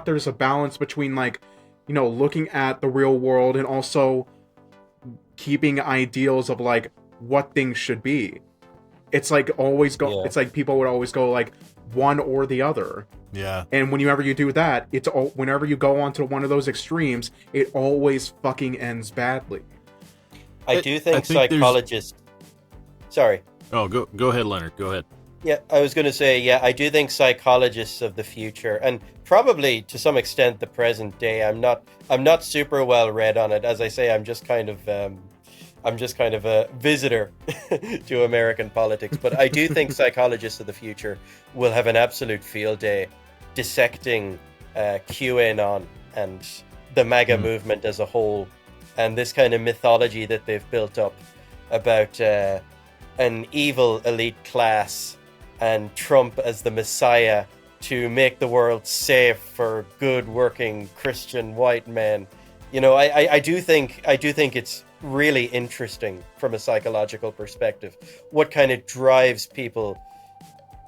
there's a balance between, like, you know, looking at the real world and also keeping ideals of, like, what things should be. It's like always go it's like people would always go, like, one or the other. Yeah. And whenever you do that, whenever you go onto one of those extremes, it always fucking ends badly. I think psychologists... Sorry. Oh, go ahead, Leonard. Go ahead. Yeah, I was going to say, I do think psychologists of the future, and probably to some extent the present day, I'm not super well read on it. As I say, I'm just kind of a visitor to American politics. But I do think psychologists of the future will have an absolute field day dissecting QAnon and the MAGA movement as a whole, and this kind of mythology that they've built up about an evil elite class and Trump as the messiah to make the world safe for good working Christian white men. You know, I do think it's really interesting from a psychological perspective what kind of drives people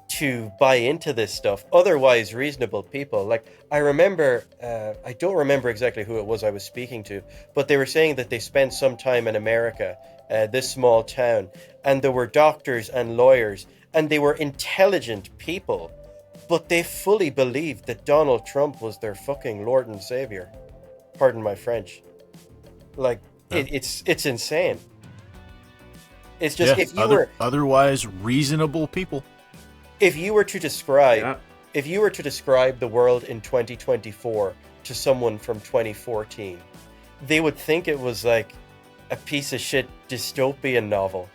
to buy into this stuff, otherwise reasonable people. Like, I remember, I don't remember exactly who it was I was speaking to, but they were saying that they spent some time in America, this small town, and there were doctors and lawyers, and they were intelligent people, but they fully believed that Donald Trump was their fucking Lord and Savior. Pardon my French. Like, it's insane. It's just, if you were otherwise reasonable people. If you were to describe the world in 2024 to someone from 2014, they would think it was like a piece of shit dystopian novel.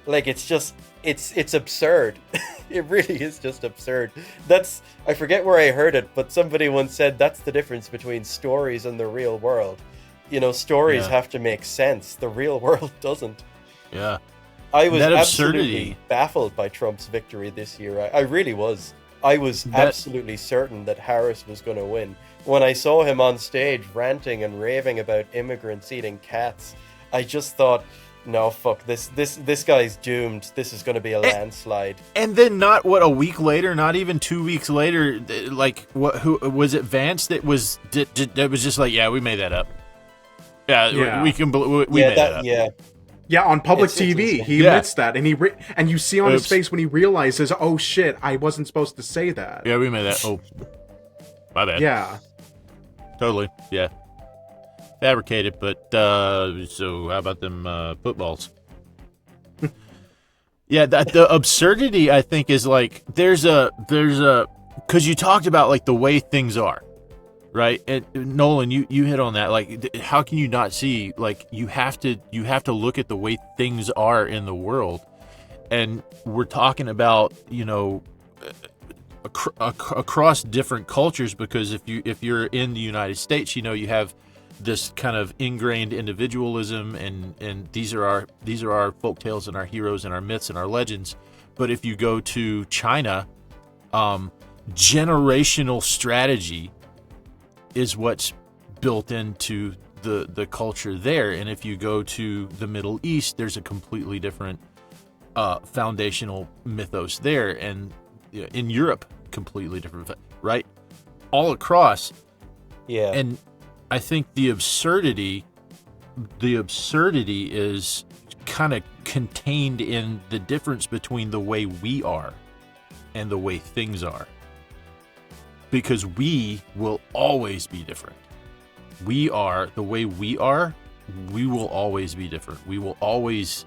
Like, it's absurd. It really is just absurd. I forget where I heard it, but somebody once said that's the difference between stories and the real world. You know, stories have to make sense. The real world doesn't. Yeah. I was absolutely baffled by Trump's victory this year. I really was. I was absolutely certain that Harris was going to win. When I saw him on stage ranting and raving about immigrants eating cats, I just thought, no, fuck, this guy's doomed. This is going to be a landslide. And then not a week later, not even 2 weeks later, like, who was it, Vance that was just like, yeah, we made that up. Yeah. We made that up. Yeah, on public TV, he admits that, and and you see on his face when he realizes, oh shit, I wasn't supposed to say that. Yeah, we made that. Oh, my bad. Yeah, totally. Yeah, fabricated. But so how about them footballs? Yeah, the absurdity, I think, is like there's a because you talked about, like, the way things are. right? And Nolan, you hit on that. Like, how can you not see? Like, you have to look at the way things are in the world, and we're talking about, you know, across different cultures, because if you're in the United States, you know, you have this kind of ingrained individualism, and these are our folktales and our heroes and our myths and our legends. But if you go to China, generational strategy is what's built into the culture there. And if you go to the Middle East, there's a completely different foundational mythos there, and in Europe, completely different, right? All across. Yeah. And I think the absurdity is kind of contained in the difference between the way we are and the way things are. Because we will always be different. We are, the way we are, we will always be different. We will always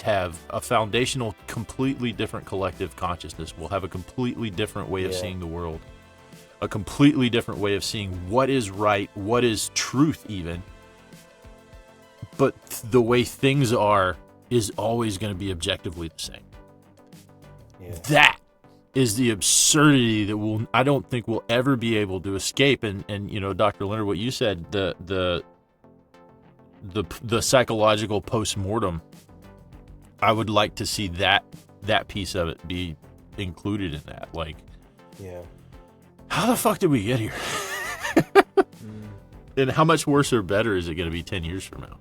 have a foundational, completely different collective consciousness. We'll have a completely different way of seeing the world. A completely different way of seeing what is right, what is truth even. But the way things are is always going to be objectively the same. Yeah. That is the absurdity that I don't think we'll ever be able to escape. And you know, Dr. Leonard, what you said, the psychological post-mortem, I would like to see that piece of it be included in that. Like, yeah. How the fuck did we get here? And how much worse or better is it going to be 10 years from now?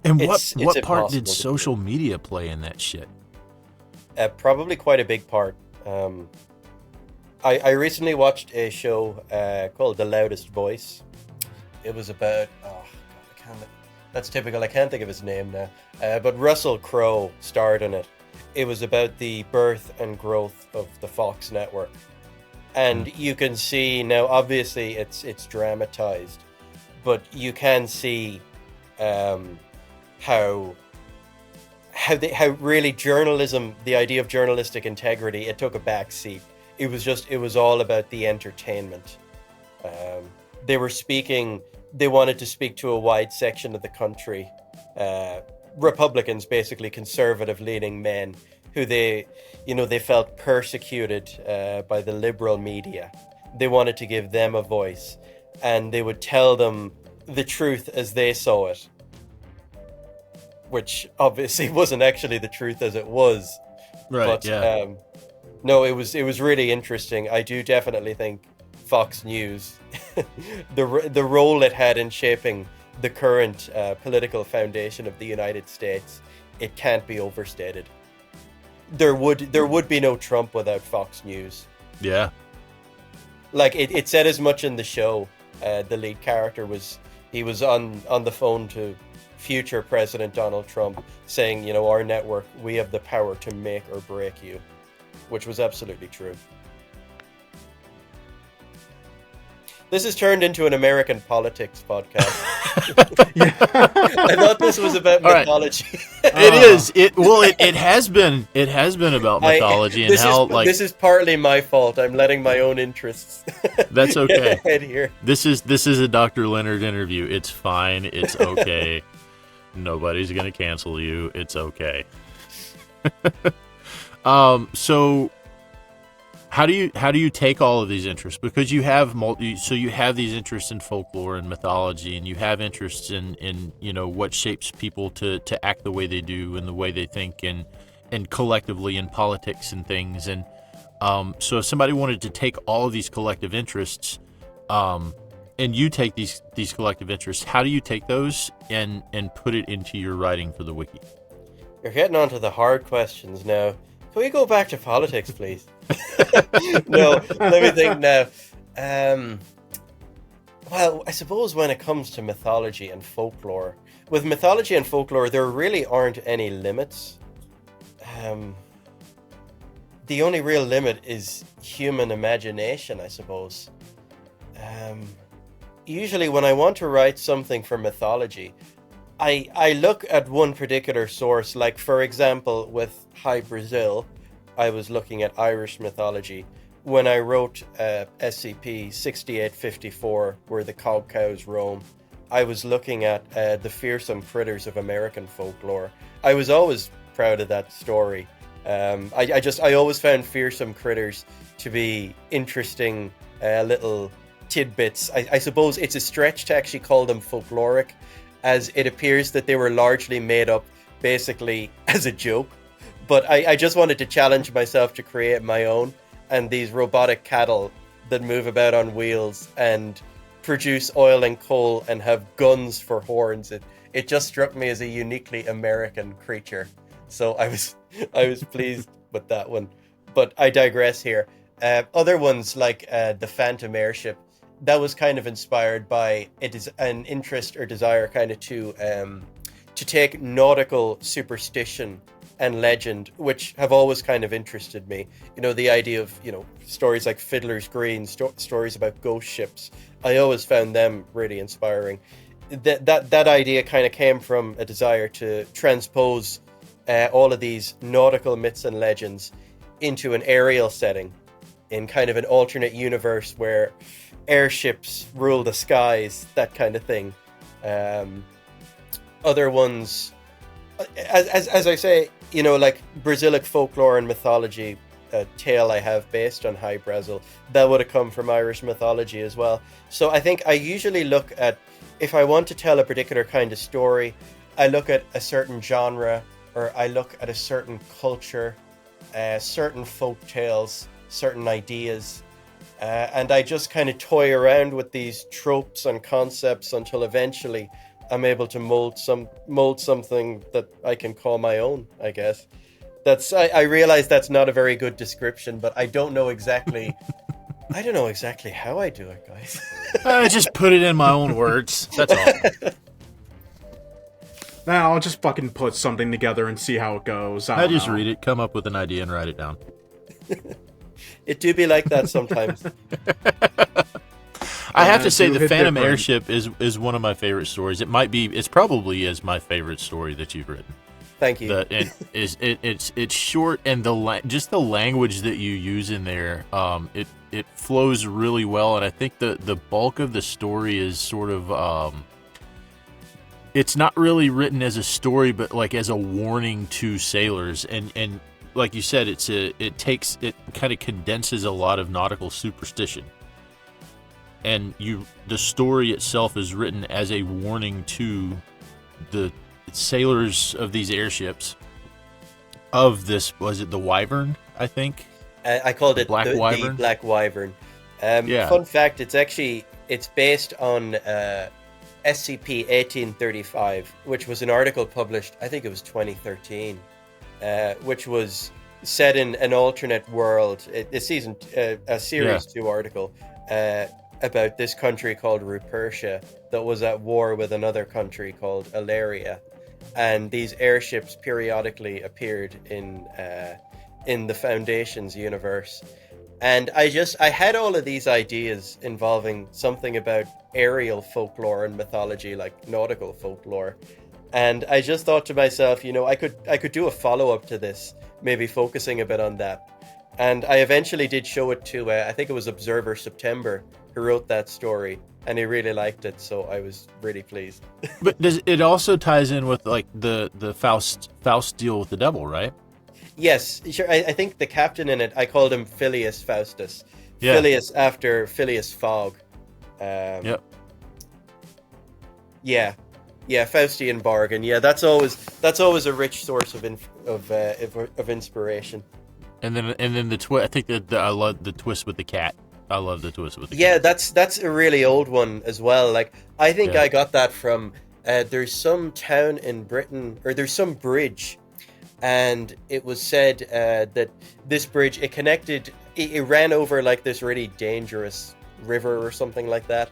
And what part did social media play in that shit? Probably quite a big part. I recently watched a show called The Loudest Voice. It was about... that's typical. I can't think of his name now. But Russell Crowe starred in it. It was about the birth and growth of the Fox network. And you can see now, obviously it's dramatized, but you can see how really journalism, the idea of journalistic integrity, it took a back seat. It was all about the entertainment. They wanted to speak to a wide section of the country. Republicans, basically conservative leaning men, who they felt persecuted by the liberal media. They wanted to give them a voice, and they would tell them the truth as they saw it, which obviously wasn't actually the truth as it was. Right. But, yeah. No, it was really interesting. I do definitely think Fox News, the role it had in shaping the current political foundation of the United States, it can't be overstated. There would be no Trump without Fox News. Yeah. Like it said as much in the show. The lead character was on the phone to future President Donald Trump, saying, you know, our network, we have the power to make or break you, which was absolutely true. This has turned into an American politics podcast. I thought this was about mythology. Right. It is. It has been. It has been about mythology and how this is partly my fault. I'm letting my own interests. That's okay. Get ahead here. This is a Dr. Leonard interview. It's fine. It's okay. Nobody's gonna cancel you. It's okay. So. How do you take all of these interests? Because you have you have these interests in folklore and mythology, and you have interests in you know what shapes people to act the way they do and the way they think, and collectively in politics and things. And so if somebody wanted to take all of these collective interests, and you take these collective interests, how do you take those and put it into your writing for the wiki? You're getting onto the hard questions now. Can we go back to politics, please? No, let me think now. Well, I suppose when it comes to mythology and folklore, with mythology and folklore, there really aren't any limits. The only real limit is human imagination, I suppose. Usually when I want to write something for mythology, I look at one particular source, like for example with High Brazil, I was looking at Irish mythology, when I wrote SCP-6854, Where the Cog Cows Roam, I was looking at the fearsome critters of American folklore. I was always proud of that story. I always found fearsome critters to be interesting little tidbits. I suppose it's a stretch to actually call them folkloric, as it appears that they were largely made up basically as a joke. But I just wanted to challenge myself to create my own, and these robotic cattle that move about on wheels and produce oil and coal and have guns for horns. It just struck me as a uniquely American creature. So I was pleased with that one. But I digress here. Other ones like the Fantem airship, that was kind of inspired by an interest or desire kind of to take nautical superstition and legend, which have always kind of interested me. You know, the idea of, you know, stories like Fiddler's Green, stories about ghost ships. I always found them really inspiring. That idea kind of came from a desire to transpose all of these nautical myths and legends into an aerial setting, in kind of an alternate universe where airships rule the skies, that kind of thing. Other ones, as I say, you know, like Brazilic folklore and mythology, a tale I have based on High Brazil, that would have come from Irish mythology as well. So I think I usually look at, if I want to tell a particular kind of story, I look at a certain genre, or I look at a certain culture, certain folk tales, certain ideas, and I just kind of toy around with these tropes and concepts until eventually I'm able to mold something that I can call my own, I guess. I realize that's not a very good description, but I don't know exactly how I do it, guys. I just put it in my own words. That's all. Now I'll just fucking put something together and see how it goes. I just read it, come up with an idea, and write it down. It do be like that sometimes. I have to say, the Fantem airship is one of my favorite stories. It's probably is my favorite story that you've written. Thank you. It's short, and just the language that you use in there, it flows really well. And I think the bulk of the story is sort of, it's not really written as a story, but like as a warning to sailors. And like you said, it kind of condenses a lot of nautical superstition. And the story itself is written as a warning to the sailors of these airships of this, was it the Wyvern, I think? I called it the Black Wyvern. Yeah. Fun fact, it's based on SCP-1835, which was an article published, I think it was 2013, which was set in an alternate world, a series 2 article, about this country called Rupertia that was at war with another country called Ilaria, and these airships periodically appeared in the Foundation's universe. And I had all of these ideas involving something about aerial folklore and mythology, like nautical folklore, and I just thought to myself, you know, I could do a follow-up to this, maybe focusing a bit on that. And I eventually did show it to, I think it was Observer September, who wrote that story, and he really liked it, so I was really pleased. But it also ties in with like the Faust deal with the devil, right? Yes, sure. I think the captain in it, I called him Phileas Faustus. Yeah. Phileas after Phileas Fogg. Yep. Yeah, Faustian bargain. Yeah, that's always a rich source of inspiration. And then the twist. I think that I love the twist with the cat. I love the twist with the cat. Yeah, that's a really old one as well. Like, I think I got that from there's some town in Britain, or there's some bridge, and it was said that this bridge, it ran over like this really dangerous river or something like that,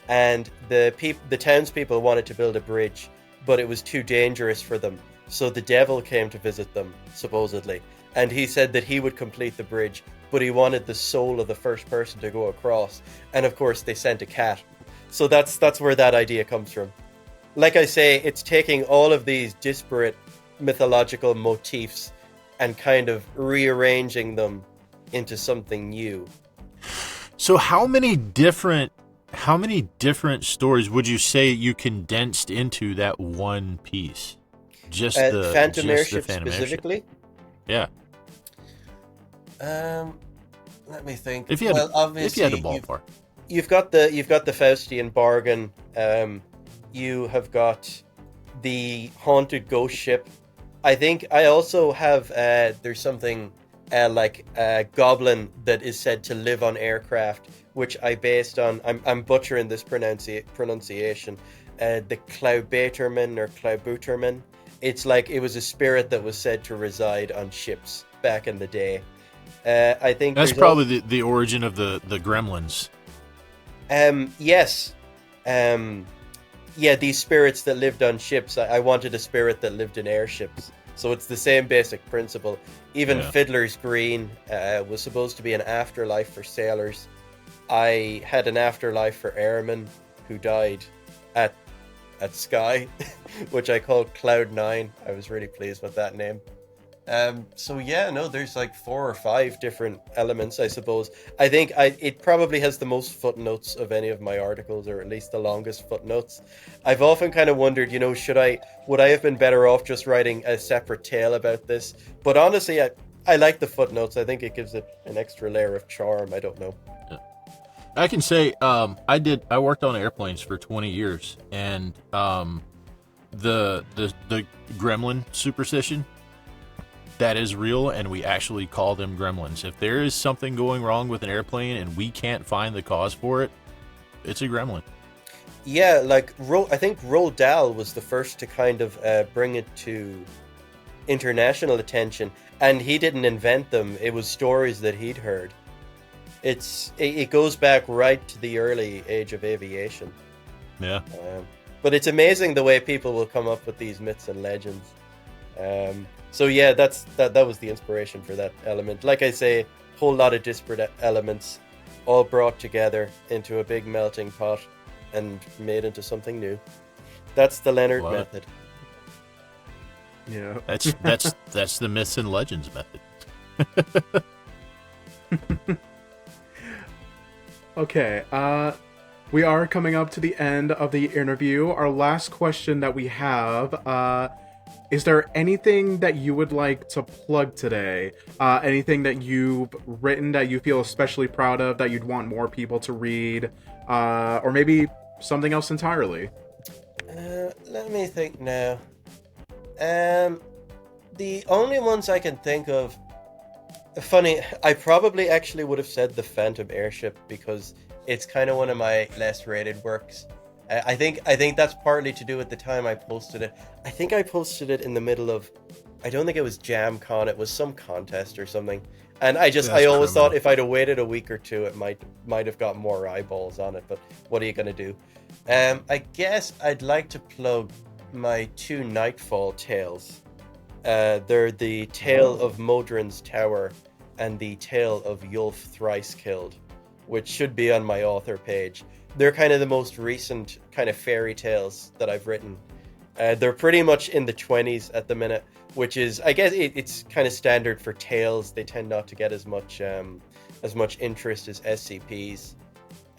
and the townspeople wanted to build a bridge, but it was too dangerous for them, so the devil came to visit them, supposedly, and he said that he would complete the bridge, but he wanted the soul of the first person to go across, and of course they sent a cat. So that's where that idea comes from. Like I say, it's taking all of these disparate mythological motifs and kind of rearranging them into something new. So how many different stories would you say you condensed into that one piece? Just the Fantem just Airship the Fantem specifically? Airship. Yeah. Let me think. If you had, obviously, if you had a ballpark. You've got the Faustian bargain. You have got the haunted ghost ship. I think I also have. There's something like a goblin that is said to live on aircraft, which I based on. I'm butchering this pronunciation. The Klaubaterman or Klaubuterman. It's like it was a spirit that was said to reside on ships back in the day. I think that's probably the origin of the gremlins. Yes. Yeah, these spirits that lived on ships. I wanted a spirit that lived in airships. So it's the same basic principle. Even Fiddler's Green was supposed to be an afterlife for sailors. I had an afterlife for airmen who died at Sky, which I called Cloud9. I was really pleased with that name. So yeah, no, there's like 4 or 5 different elements, I suppose. I think it probably has the most footnotes of any of my articles, or at least the longest footnotes. I've often kind of wondered, you know, would I have been better off just writing a separate tale about this? But honestly, I like the footnotes. I think it gives it an extra layer of charm. I don't know. Yeah. I can say I worked on airplanes for 20 years, and the gremlin superstition, that is real, and we actually call them gremlins. If there is something going wrong with an airplane and we can't find the cause for it, it's a gremlin. Yeah, like I think Roald Dahl was the first to kind of bring it to international attention, and he didn't invent them. It was stories that he'd heard. It goes back right to the early age of aviation. Yeah. But it's amazing the way people will come up with these myths and legends. So yeah, that was the inspiration for that element. Like I say, whole lot of disparate elements, all brought together into a big melting pot and made into something new. That's the Leonard method. Yeah. That's the myths and legends method. Okay, we are coming up to the end of the interview. Our last question that we have, is there anything that you would like to plug today? Anything that you've written that you feel especially proud of, that you'd want more people to read? Or maybe something else entirely? Let me think now. The only ones I can think of... Funny, I probably actually would have said the Fantem Airship, because it's kind of one of my less rated works. I think that's partly to do with the time I posted it. I think I posted it in the middle of, I don't think it was JamCon, it was some contest or something. And I always thought if I'd have waited a week or two, it might have got more eyeballs on it, but what are you going to do? I guess I'd like to plug my 2 Nightfall tales. They're the Tale of Modron's Tower and the Tale of Yulf Thrice Killed, which should be on my author page. They're kind of the most recent kind of fairy tales that I've written. They're pretty much in the 20s at the minute, which is, I guess, it's kind of standard for tales. They tend not to get as much interest as SCPs.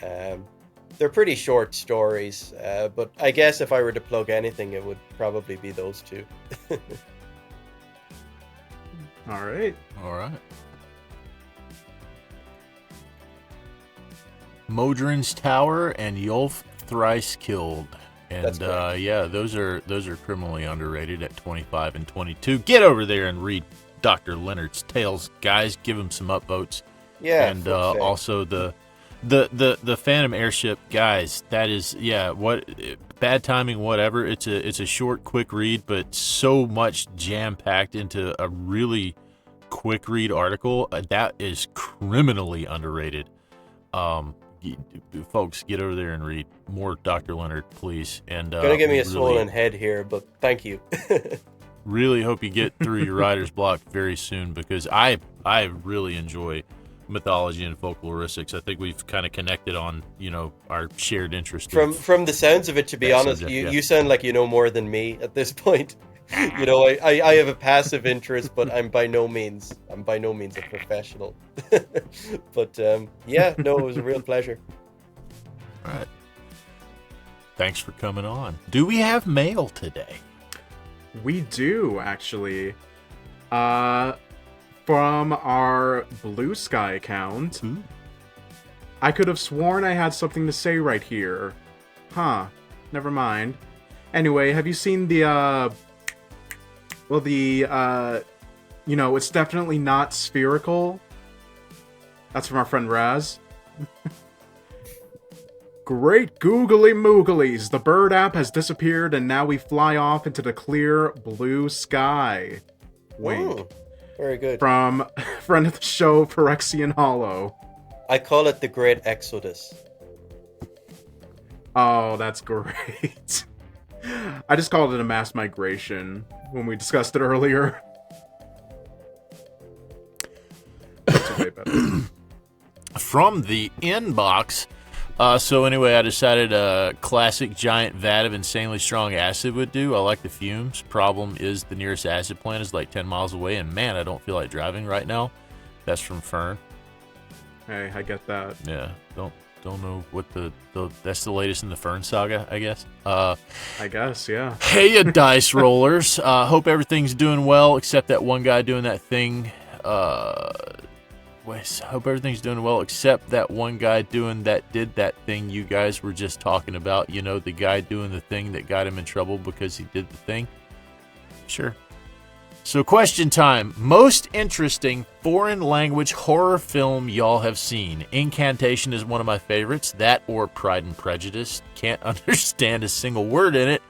They're pretty short stories, but I guess if I were to plug anything, it would probably be those 2. All right. Modron's Tower and Yulf Thrice Killed. And yeah, those are criminally underrated at 25 and 22. Get over there and read Dr. Leonard's tales, guys. Give him some upvotes. Yeah. And also the Fantem Airship, guys. That is, yeah. What bad timing? Whatever. It's a short, quick read, but so much jam packed into a really quick read article. That is criminally underrated. Folks, get over there and read more Dr. Leonard, please. And gonna give me a swollen head here, but thank you. Really hope you get through your writer's block very soon, because I really enjoy mythology and folkloristics. I think we've kind of connected on, you know, our shared interest. From the sounds of it, to be honest, subject, you sound like you know more than me at this point. You know, I have a passive interest, but I'm by no means a professional. But yeah, no, it was a real pleasure. All right. Thanks for coming on. Do we have mail today? We do, actually. From our BlueSky account. Ooh. I could have sworn I had something to say right here. Huh. Never mind. Anyway, have you seen the, you know, it's definitely not spherical. That's from our friend Raz. Great googly mooglies! The bird app has disappeared and now we fly off into the clear blue sky. Wink. Ooh, very good. From friend of the show, Phyrexian Hollow. I call it the Great Exodus. Oh, that's great. I just called it a mass migration when we discussed it earlier. That's way better. From the inbox. So anyway, I decided a classic giant vat of insanely strong acid would do. I like the fumes. Problem is the nearest acid plant is like 10 miles away, and man, I don't feel like driving right now. That's from Fern. Hey, I get that. Yeah, don't know what that's the latest in the Fern saga, I guess. I guess, yeah. Hey, you dice rollers. Hope everything's doing well, except that one guy doing that thing. Hope everything's doing well, except that one guy did that thing you guys were just talking about. You know, the guy doing the thing that got him in trouble because he did the thing. Sure. So, question time. Most interesting foreign language horror film y'all have seen. Incantation is one of my favorites. That or Pride and Prejudice. Can't understand a single word in it.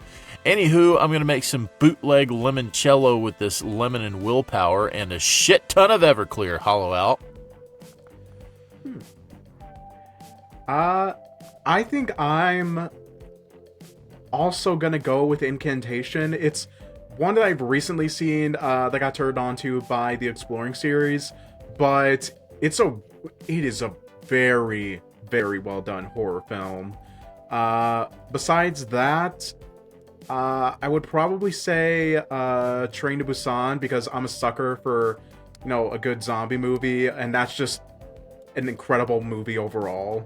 Anywho, I'm going to make some bootleg limoncello with this lemon and willpower and a shit ton of Everclear. Hollow out. I think I'm also going to go with Incantation. It's one that I've recently seen that got turned on to by the Exploring series, but it is a very, very well done horror film. Besides that, I would probably say Train to Busan, because I'm a sucker for, you know, a good zombie movie, and that's just an incredible movie overall.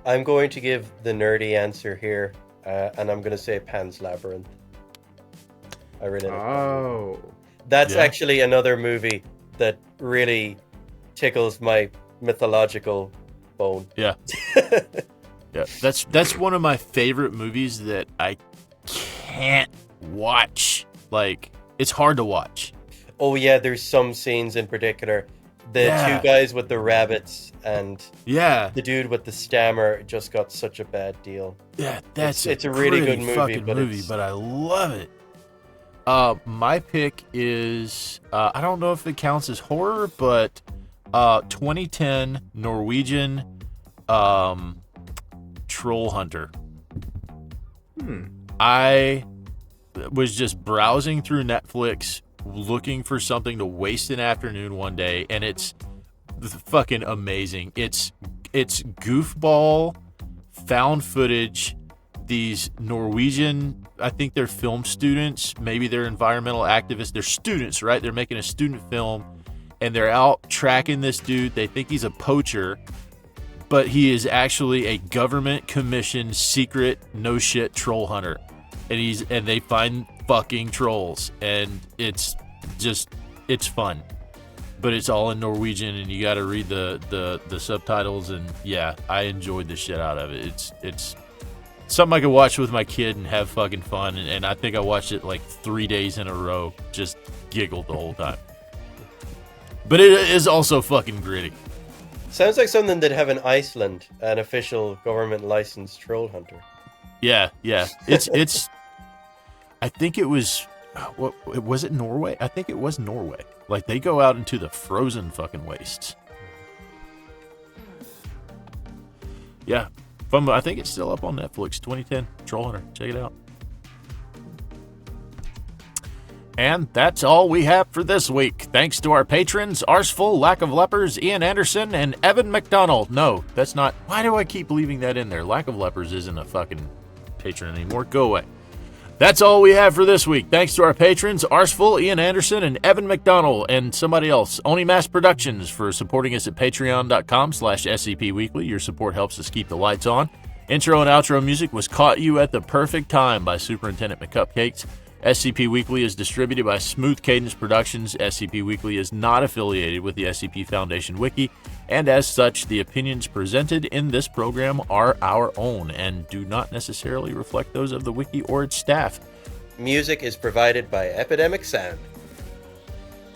I'm going to give the nerdy answer here, and I'm going to say Pan's Labyrinth. I really like that. That's actually another movie that really tickles my mythological bone. Yeah. Yeah, that's one of my favorite movies that I can't watch. Like, it's hard to watch. Oh yeah, there's some scenes in particular. The two guys with the rabbits and the dude with the stammer just got such a bad deal. Yeah, that's it's a really good movie, but I love it. My pick is I don't know if it counts as horror, but 2010 Norwegian Troll Hunter. I was just browsing through Netflix looking for something to waste an afternoon one day, and it's fucking amazing. It's goofball found footage. These Norwegian, I think they're film students, maybe they're environmental activists. They're students, right? They're making a student film, and they're out tracking this dude. They think he's a poacher, but he is actually a government commissioned secret no shit troll hunter. And they find fucking trolls, and it's fun. But it's all in Norwegian, and you got to read the subtitles, and yeah, I enjoyed the shit out of it. It's something I could watch with my kid and have fucking fun, and I think I watched it like 3 days in a row, just giggled the whole time. But it is also fucking gritty. Sounds like something that'd have in Iceland, an official government licensed troll hunter. Yeah. It's I think it was, what was it, Norway? I think it was Norway. Like, they go out into the frozen fucking wastes. Yeah. I think it's still up on Netflix, 2010, Troll Hunter. Check it out. And that's all we have for this week. Thanks to our patrons, Arsfel, Lack of Lepers, Ian Anderson, and Evan McDonnell. No, that's not. Why do I keep leaving that in there? Lack of Lepers isn't a fucking patron anymore. Go away. That's all we have for this week. Thanks to our patrons, Arsfel, Ian Anderson, and Evan McDonnell, and somebody else, Oni Mass Productions, for supporting us at patreon.com/scpweekly. Your support helps us keep the lights on. Intro and outro music was Caught You at the Perfect Time by Superintendent McCupcakes. SCP Weekly is distributed by Smooth Cadence Productions. SCP Weekly is not affiliated with the SCP Foundation Wiki, and as such, the opinions presented in this program are our own and do not necessarily reflect those of the Wiki or its staff. Music is provided by Epidemic Sound.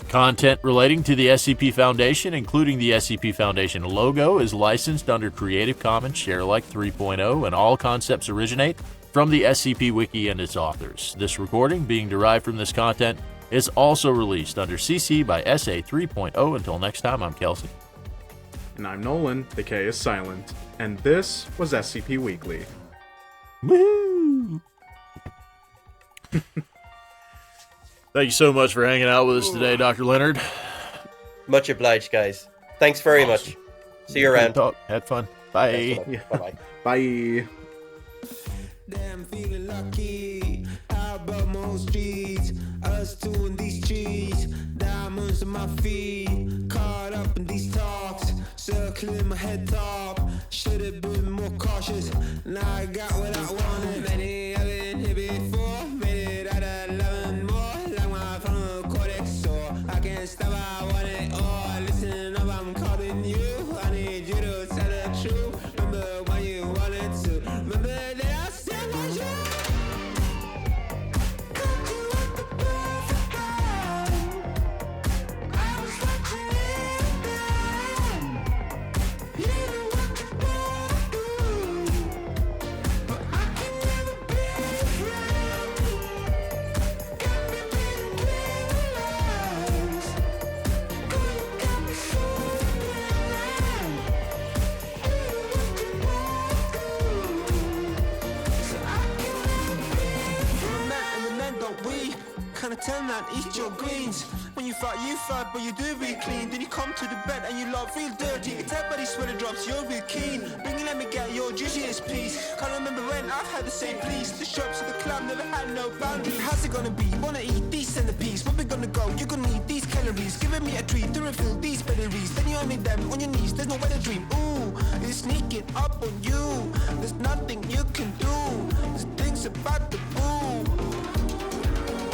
Content relating to the SCP Foundation, including the SCP Foundation logo, is licensed under Creative Commons Sharealike 3.0, and all concepts originate from the SCP Wiki and its authors. This recording, being derived from this content, is also released under CC by SA 3.0. Until next time, I'm Kelsey. And I'm Nolan, the K is silent. And this was SCP Weekly. Woohoo! Thank you so much for hanging out with us today, Dr. Leonard. Much obliged, guys. Thanks very much. See you around. Had fun. Bye. Bye-bye. Bye. Damn, feeling lucky. How about most streets? Us two in these trees. Diamonds on my feet. Caught up in these talks. Circling my head top. Should have been more cautious. Now I got what I wanted. Many I've been here before. Made it out of 11 more. Like my frontal cortex sore. I can't stop, I want it all. Listen up, I'm calling you. I need you to tell the truth. Remember when you wanted to. Remember that I said was you. Got you at the perfect time. I was watching it then. You know what you wanna do, but I can never be your friend. Got me being realized. Girl, you got me so blind. You know what you wanna do, so I can never be your man. And then don't we kinda turn around, eat your greens. When you fight, but you do real clean. Then you come to the bed and you love real dirty. It's everybody sweater drops, you're real keen. Bringing, let me get your juiciest piece. Can't remember when I've had the same please. The shops of the club never had no boundary. How's it gonna be? You wanna eat these centipedes? Where we gonna go? You're gonna need these calories. Giving me a treat to refill these batteries. Then you only them on your knees. There's no way to dream. Ooh, it's sneaking up on you. There's nothing you can do. There's things about the boo.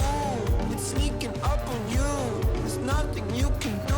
Ooh, it's sneaking up on you. There's nothing you can do.